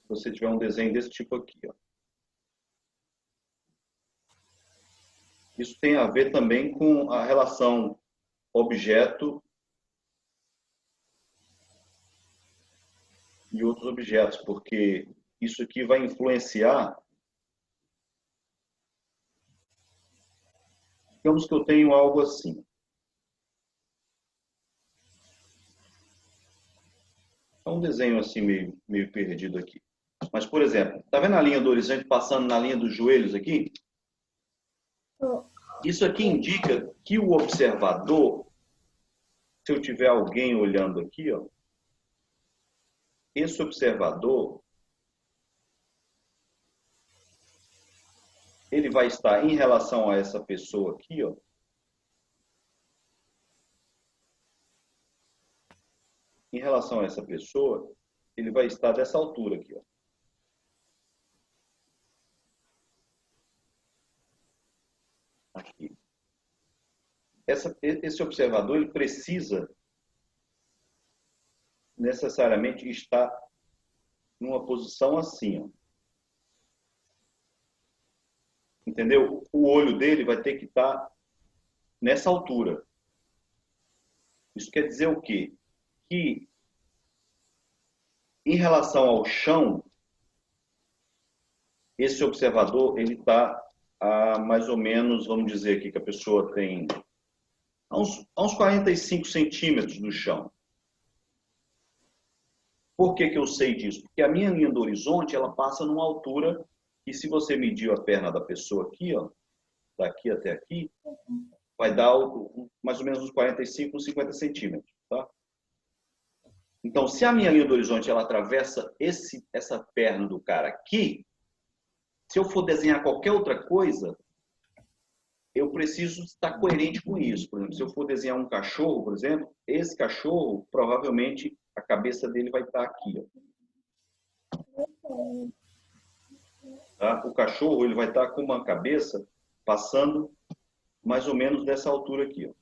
Se você tiver um desenho desse tipo aqui, ó. Isso tem a ver também com a relação objeto e outros objetos, porque isso aqui vai influenciar. Digamos que eu tenho algo assim. É um desenho assim meio perdido aqui. Mas, por exemplo, tá vendo a linha do horizonte passando na linha dos joelhos aqui? Isso aqui indica que o observador, se eu tiver alguém olhando aqui, ó, esse observador, ele vai estar em relação a essa pessoa aqui, ó. Em relação a essa pessoa, ele vai estar dessa altura aqui, ó. Aqui. Esse observador ele precisa necessariamente estar numa posição assim, ó. Entendeu? O olho dele vai ter que estar nessa altura. Isso quer dizer o quê? Que em relação ao chão, esse observador ele está a mais ou menos, vamos dizer aqui que a pessoa tem a uns 45 centímetros do chão. Por que que eu sei disso? Porque a minha linha do horizonte ela passa numa altura que se você medir a perna da pessoa aqui, ó, daqui até aqui, vai dar mais ou menos uns 45, uns 50 centímetros, tá? Então, se a minha linha do horizonte ela atravessa essa perna do cara aqui, se eu for desenhar qualquer outra coisa, eu preciso estar coerente com isso. Por exemplo, se eu for desenhar um cachorro, por exemplo, esse cachorro, provavelmente, a cabeça dele vai estar aqui, ó. Tá? O cachorro ele vai estar com uma cabeça passando mais ou menos dessa altura aqui, ó.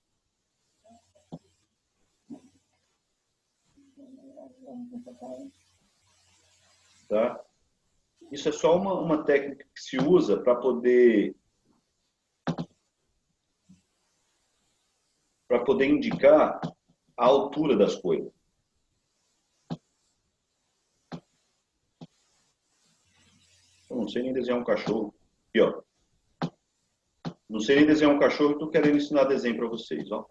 Tá? Isso é só uma técnica que se usa para poder indicar a altura das coisas. Eu não sei nem desenhar um cachorro. Aqui, ó. Não sei nem desenhar um cachorro, estou querendo ensinar desenho para vocês, ó.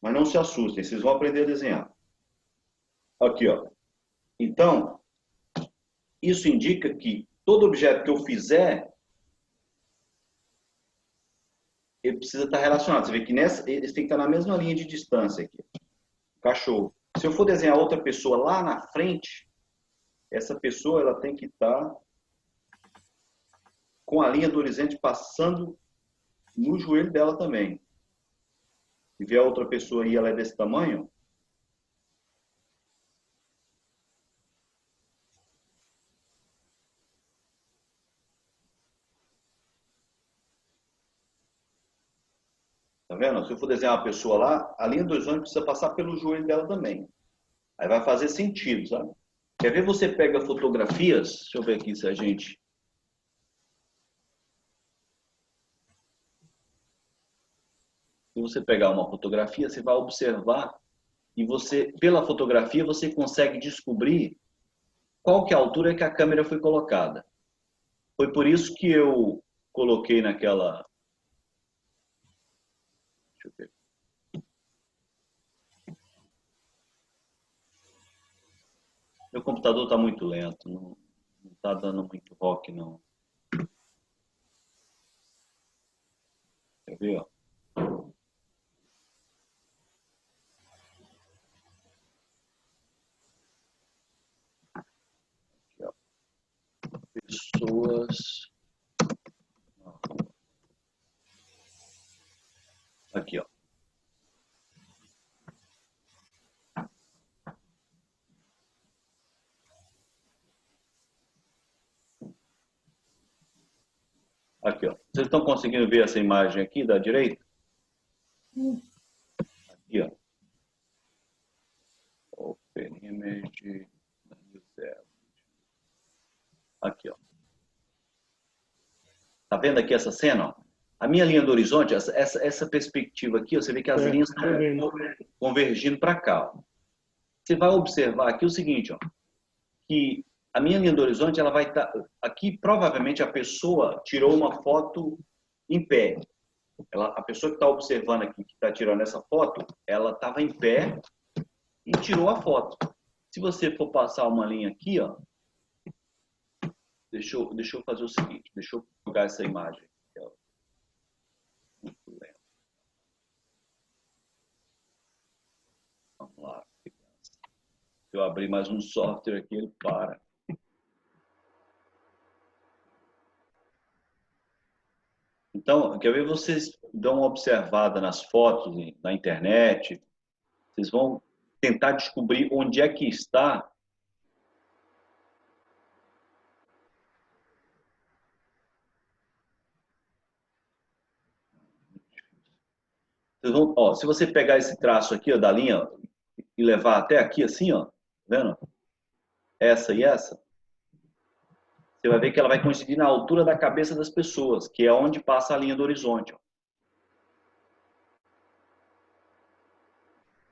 Mas não se assustem, vocês vão aprender a desenhar. Aqui, ó. Então, isso indica que todo objeto que eu fizer, ele precisa estar relacionado. Você vê que eles têm que estar na mesma linha de distância aqui. Cachorro. Se eu for desenhar outra pessoa lá na frente, essa pessoa ela tem que estar com a linha do horizonte passando no joelho dela também. Se vier outra pessoa e ela é desse tamanho, tá vendo? Se eu for desenhar uma pessoa lá, a linha do horizonte precisa passar pelo joelho dela também. Aí vai fazer sentido, sabe? Quer ver? Você pega fotografias, deixa eu ver aqui se a gente... Se você pegar uma fotografia, você vai observar e você, pela fotografia, você consegue descobrir qual que é a altura que a câmera foi colocada. Foi por isso que eu coloquei naquela... Deixa eu ver. Meu computador está muito lento, não está dando muito rock, não. Quer ver, ó? Aqui, ó. Pessoas... Aqui, ó. Aqui, ó. Vocês estão conseguindo ver essa imagem aqui da direita? Aqui, ó. Open Image. Aqui, ó. Tá vendo aqui essa cena? Ó? A minha linha do horizonte, essa perspectiva aqui, ó, você vê que as linhas estão convergindo para cá. Ó. Você vai observar aqui o seguinte, ó, que a minha linha do horizonte, ela vai estar... Aqui, provavelmente, a pessoa tirou uma foto em pé. A pessoa que está observando aqui, que está tirando essa foto, ela estava em pé e tirou a foto. Se você for passar uma linha aqui, ó, deixa eu fazer o seguinte, deixa eu jogar essa imagem. Muito lento. Vamos lá. Se eu abrir mais um software aqui, ele para. Então, quer ver, vocês dão uma observada nas fotos, na internet, vocês vão tentar descobrir onde é que está Vocês vão, ó, se você pegar esse traço aqui, ó, da linha ó, e levar até aqui assim, ó, tá vendo? Essa e essa, você vai ver que ela vai coincidir na altura da cabeça das pessoas, que é onde passa a linha do horizonte. Ó.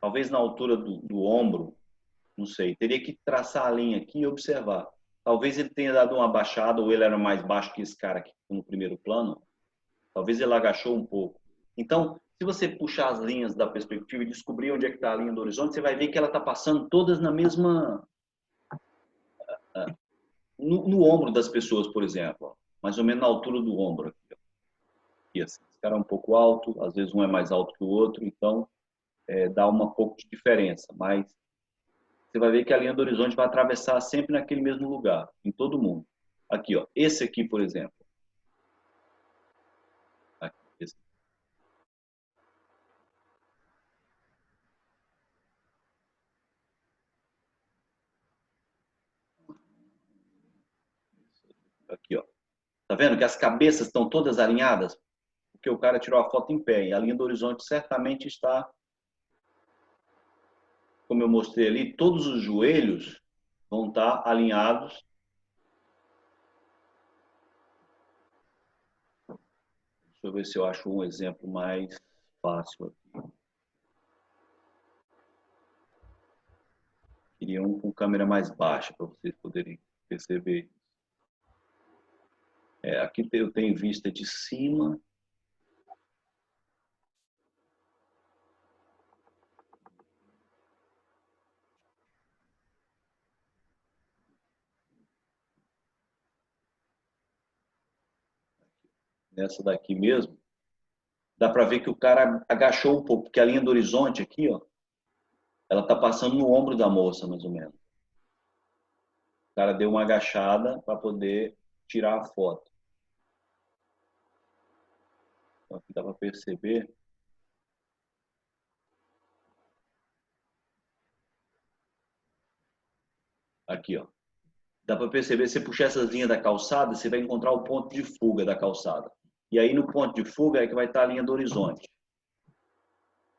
Talvez na altura do ombro, não sei. Teria que traçar a linha aqui e observar. Talvez ele tenha dado uma baixada, ou ele era mais baixo que esse cara aqui no primeiro plano. Talvez ele agachou um pouco. Então, se você puxar as linhas da perspectiva e descobrir onde é que está a linha do horizonte, você vai ver que ela está passando todas na mesma... No ombro das pessoas, por exemplo. Ó. Mais ou menos na altura do ombro. Aqui, ó. E assim, esse cara é um pouco alto, às vezes um é mais alto que o outro, então dá uma pouco de diferença. Mas você vai ver que a linha do horizonte vai atravessar sempre naquele mesmo lugar, em todo mundo. Aqui, ó. Esse aqui, por exemplo. Aqui, esse. Aqui, ó. Tá vendo que as cabeças estão todas alinhadas? Porque o cara tirou a foto em pé. E a linha do horizonte certamente está, como eu mostrei ali, todos os joelhos vão estar alinhados. Deixa eu ver se eu acho um exemplo mais fácil aqui. Queria um com câmera mais baixa para vocês poderem perceber. Aqui eu tenho vista de cima. Nessa daqui mesmo, dá para ver que o cara agachou um pouco, porque a linha do horizonte aqui, ó, ela tá passando no ombro da moça, mais ou menos. O cara deu uma agachada para poder tirar a foto. Então, aqui dá para perceber. Aqui, ó. Dá para perceber, se você puxar essas linhas da calçada, você vai encontrar o ponto de fuga da calçada. E aí, no ponto de fuga, é que vai estar a linha do horizonte.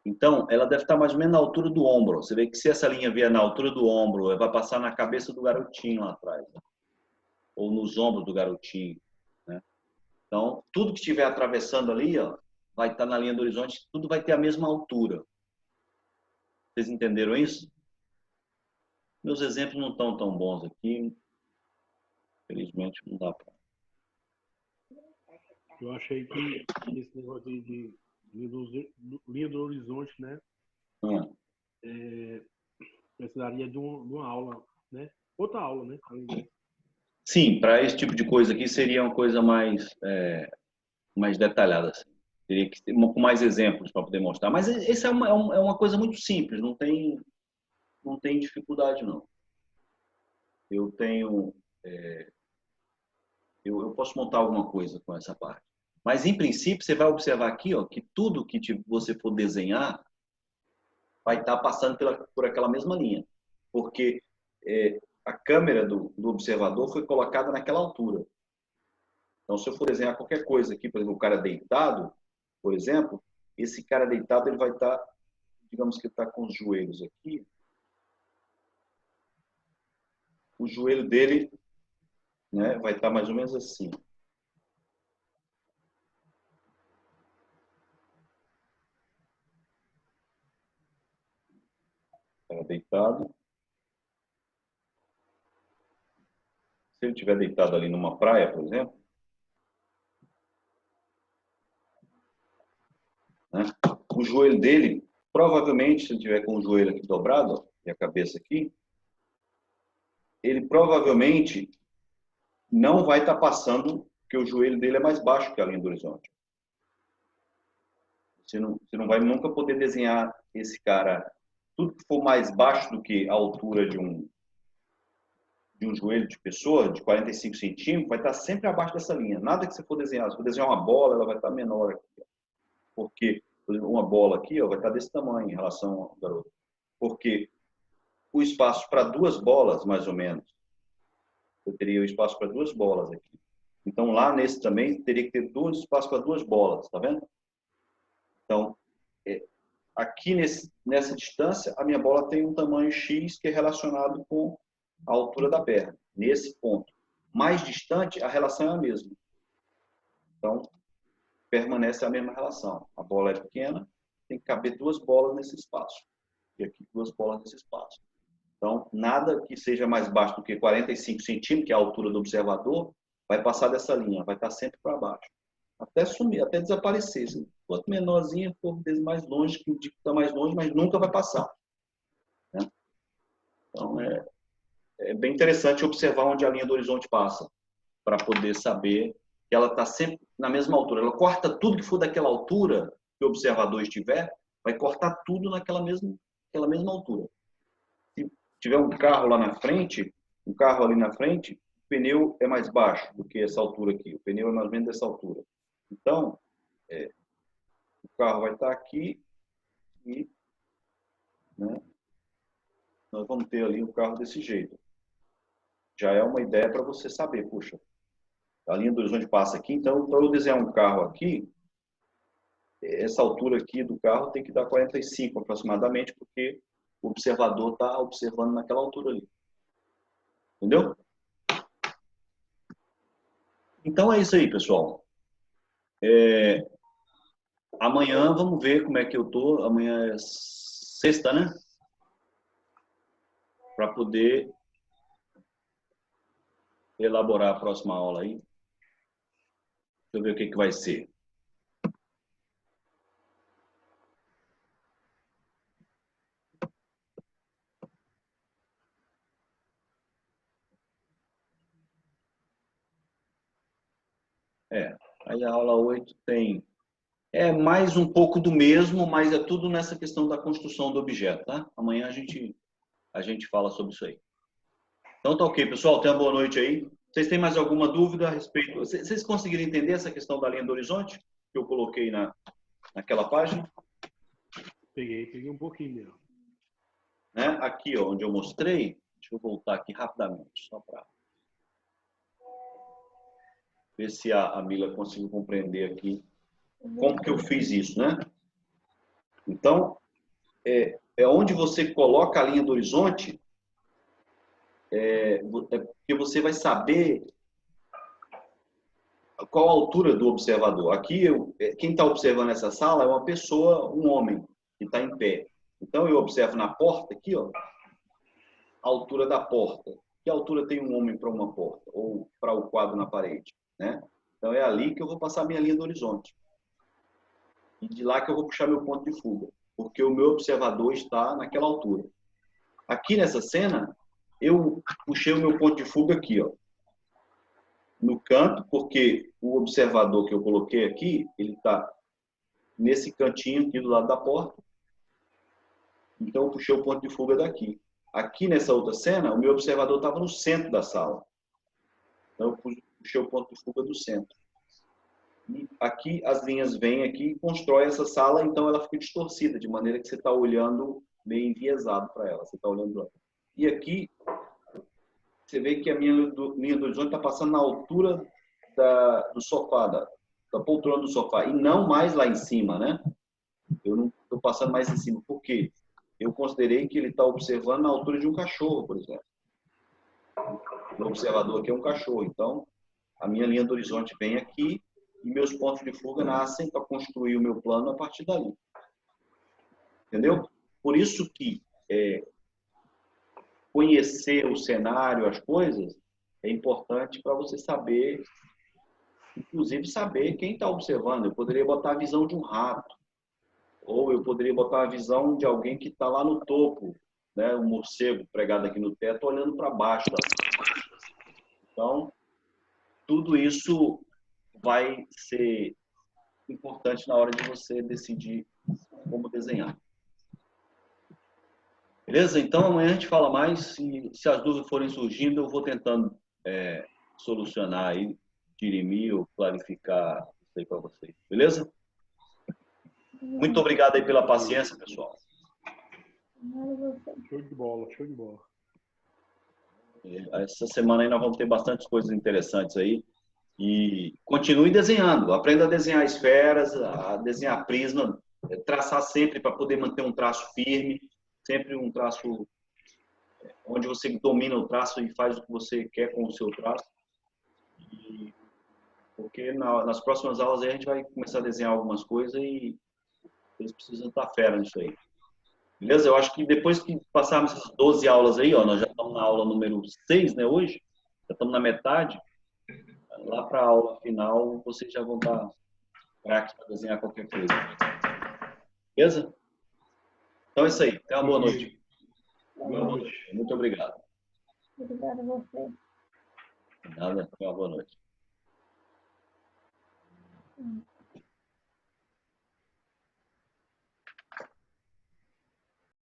Então, ela deve estar mais ou menos na altura do ombro. Você vê que se essa linha vier na altura do ombro, vai passar na cabeça do garotinho lá atrás. Né? Ou nos ombros do garotinho. Né? Então, tudo que estiver atravessando ali, ó, vai estar na linha do horizonte, tudo vai ter a mesma altura. Vocês entenderam isso? Meus exemplos não estão tão bons aqui. Infelizmente, não dá para. Eu achei que esse negócio de linha do horizonte, né? Precisaria de uma aula, né? Outra aula, né? Sim, para esse tipo de coisa aqui seria uma coisa mais detalhada. Assim. Teria que ter com mais exemplos para poder mostrar. Mas essa é uma coisa muito simples, não tem dificuldade, não. Eu tenho... eu posso montar alguma coisa com essa parte. Mas, em princípio, você vai observar aqui ó, que tudo que você for desenhar vai estar passando por aquela mesma linha. Porque a câmera do observador foi colocada naquela altura. Então, se eu for desenhar qualquer coisa aqui, por exemplo, o cara deitado, por exemplo, esse cara deitado ele vai estar, digamos que está com os joelhos aqui. O joelho dele, né, vai estar mais ou menos assim. Cara deitado. Se ele estiver deitado ali numa praia, por exemplo, né, o joelho dele, provavelmente, se ele estiver com o joelho aqui dobrado ó, e a cabeça aqui, ele provavelmente não vai estar passando, porque o joelho dele é mais baixo que a linha do horizonte. Você não vai nunca poder desenhar esse cara. Tudo que for mais baixo do que a altura de um joelho de pessoa, de 45 centímetros, vai estar sempre abaixo dessa linha. Nada que você for desenhar. Se for desenhar uma bola, ela vai estar menor aqui. Porque, por exemplo, uma bola aqui ó, vai estar desse tamanho em relação ao garoto. Porque o espaço para duas bolas, mais ou menos, eu teria o espaço para duas bolas aqui. Então, lá nesse também, teria que ter espaço para duas bolas, tá vendo? Então, aqui nessa distância, a minha bola tem um tamanho X que é relacionado com a altura da perna, nesse ponto. Mais distante, a relação é a mesma. Então, permanece a mesma relação. A bola é pequena, tem que caber 2 bolas nesse espaço. E aqui 2 bolas nesse espaço. Então, nada que seja mais baixo do que 45 centímetros, que é a altura do observador, vai passar dessa linha, vai estar sempre para baixo. Até sumir, até desaparecer. Quanto menorzinha, for mais longe, que indica que está mais longe, mas nunca vai passar. Né? Então, é bem interessante observar onde a linha do horizonte passa, para poder saber que ela está sempre na mesma altura. Ela corta tudo que for daquela altura que o observador estiver, vai cortar tudo naquela mesma altura. Se tiver um carro lá na frente, um carro ali na frente, o pneu é mais baixo do que essa altura aqui. O pneu é mais ou menos dessa altura. Então, o carro vai estar aqui e, né, nós vamos ter ali um carro desse jeito. Já é uma ideia para você saber, puxa, a linha do horizonte passa aqui, então para eu desenhar um carro aqui, essa altura aqui do carro tem que dar 45 aproximadamente, porque o observador está observando naquela altura ali. Entendeu? Então é isso aí, pessoal. Amanhã vamos ver como é que eu tô. Amanhã é sexta, né? Para poder elaborar a próxima aula aí. Deixa eu ver o que vai ser. Aí a aula 8 tem mais um pouco do mesmo, mas é tudo nessa questão da construção do objeto, tá? Amanhã a gente fala sobre isso aí. Então tá ok, pessoal. Tenha uma boa noite aí. Vocês têm mais alguma dúvida a respeito? Vocês conseguiram entender essa questão da linha do horizonte que eu coloquei naquela página? Peguei um pouquinho mesmo. Né? Aqui, ó, onde eu mostrei, deixa eu voltar aqui rapidamente, só para ver se a Mila conseguiu compreender aqui como que eu fiz isso, né? Então, onde você coloca a linha do horizonte, porque você vai saber qual a altura do observador. Aqui, quem está observando essa sala é uma pessoa, um homem, que está em pé. Então, eu observo na porta aqui, ó, a altura da porta. Que altura tem um homem para uma porta? Ou para o quadro na parede, né? Então, é ali que eu vou passar a minha linha do horizonte. E de lá que eu vou puxar meu ponto de fuga. Porque o meu observador está naquela altura. Aqui nessa cena, eu puxei o meu ponto de fuga aqui, ó, no canto, porque o observador que eu coloquei aqui, ele está nesse cantinho aqui do lado da porta. Então, eu puxei o ponto de fuga daqui. Aqui nessa outra cena, o meu observador estava no centro da sala. Então, eu puxei o ponto de fuga do centro. E aqui, as linhas vêm aqui e constroem essa sala, então ela fica distorcida, de maneira que você está olhando meio enviesado para ela. Você está olhando para ela. E aqui, você vê que a minha linha do horizonte está passando na altura do sofá, da poltrona do sofá, e não mais lá em cima, né? Eu não estou passando mais em cima. Por quê? Eu considerei que ele está observando na altura de um cachorro, por exemplo. O observador aqui é um cachorro. Então, a minha linha do horizonte vem aqui e meus pontos de fuga nascem para construir o meu plano a partir dali. Entendeu? Por isso que conhecer o cenário, as coisas, é importante para você saber, inclusive saber quem está observando. Eu poderia botar a visão de um rato, ou eu poderia botar a visão de alguém que está lá no topo, né? Um morcego pregado aqui no teto, olhando para baixo. Então, tudo isso vai ser importante na hora de você decidir como desenhar. Beleza? Então, amanhã a gente fala mais. Se as dúvidas forem surgindo, eu vou tentando solucionar aí, dirimir ou clarificar isso aí para vocês. Beleza? Muito obrigado aí pela paciência, pessoal. Show de bola, show de bola. Essa semana aí nós vamos ter bastante coisas interessantes aí. E continue desenhando. Aprenda a desenhar esferas, a desenhar prisma traçar sempre para poder manter um traço firme, sempre um traço onde você domina o traço e faz o que você quer com o seu traço. Porque nas próximas aulas aí a gente vai começar a desenhar algumas coisas e eles precisam estar fera nisso aí. Beleza? Eu acho que depois que passarmos essas 12 aulas aí, ó, nós já estamos na aula número 6, né, hoje? Já estamos na metade. Lá para a aula final, vocês já vão estar craques para desenhar qualquer coisa. Beleza? Então é isso aí. Tenha uma boa noite. Boa noite. Muito obrigado. Obrigada a você. Nada. Tenha uma boa noite.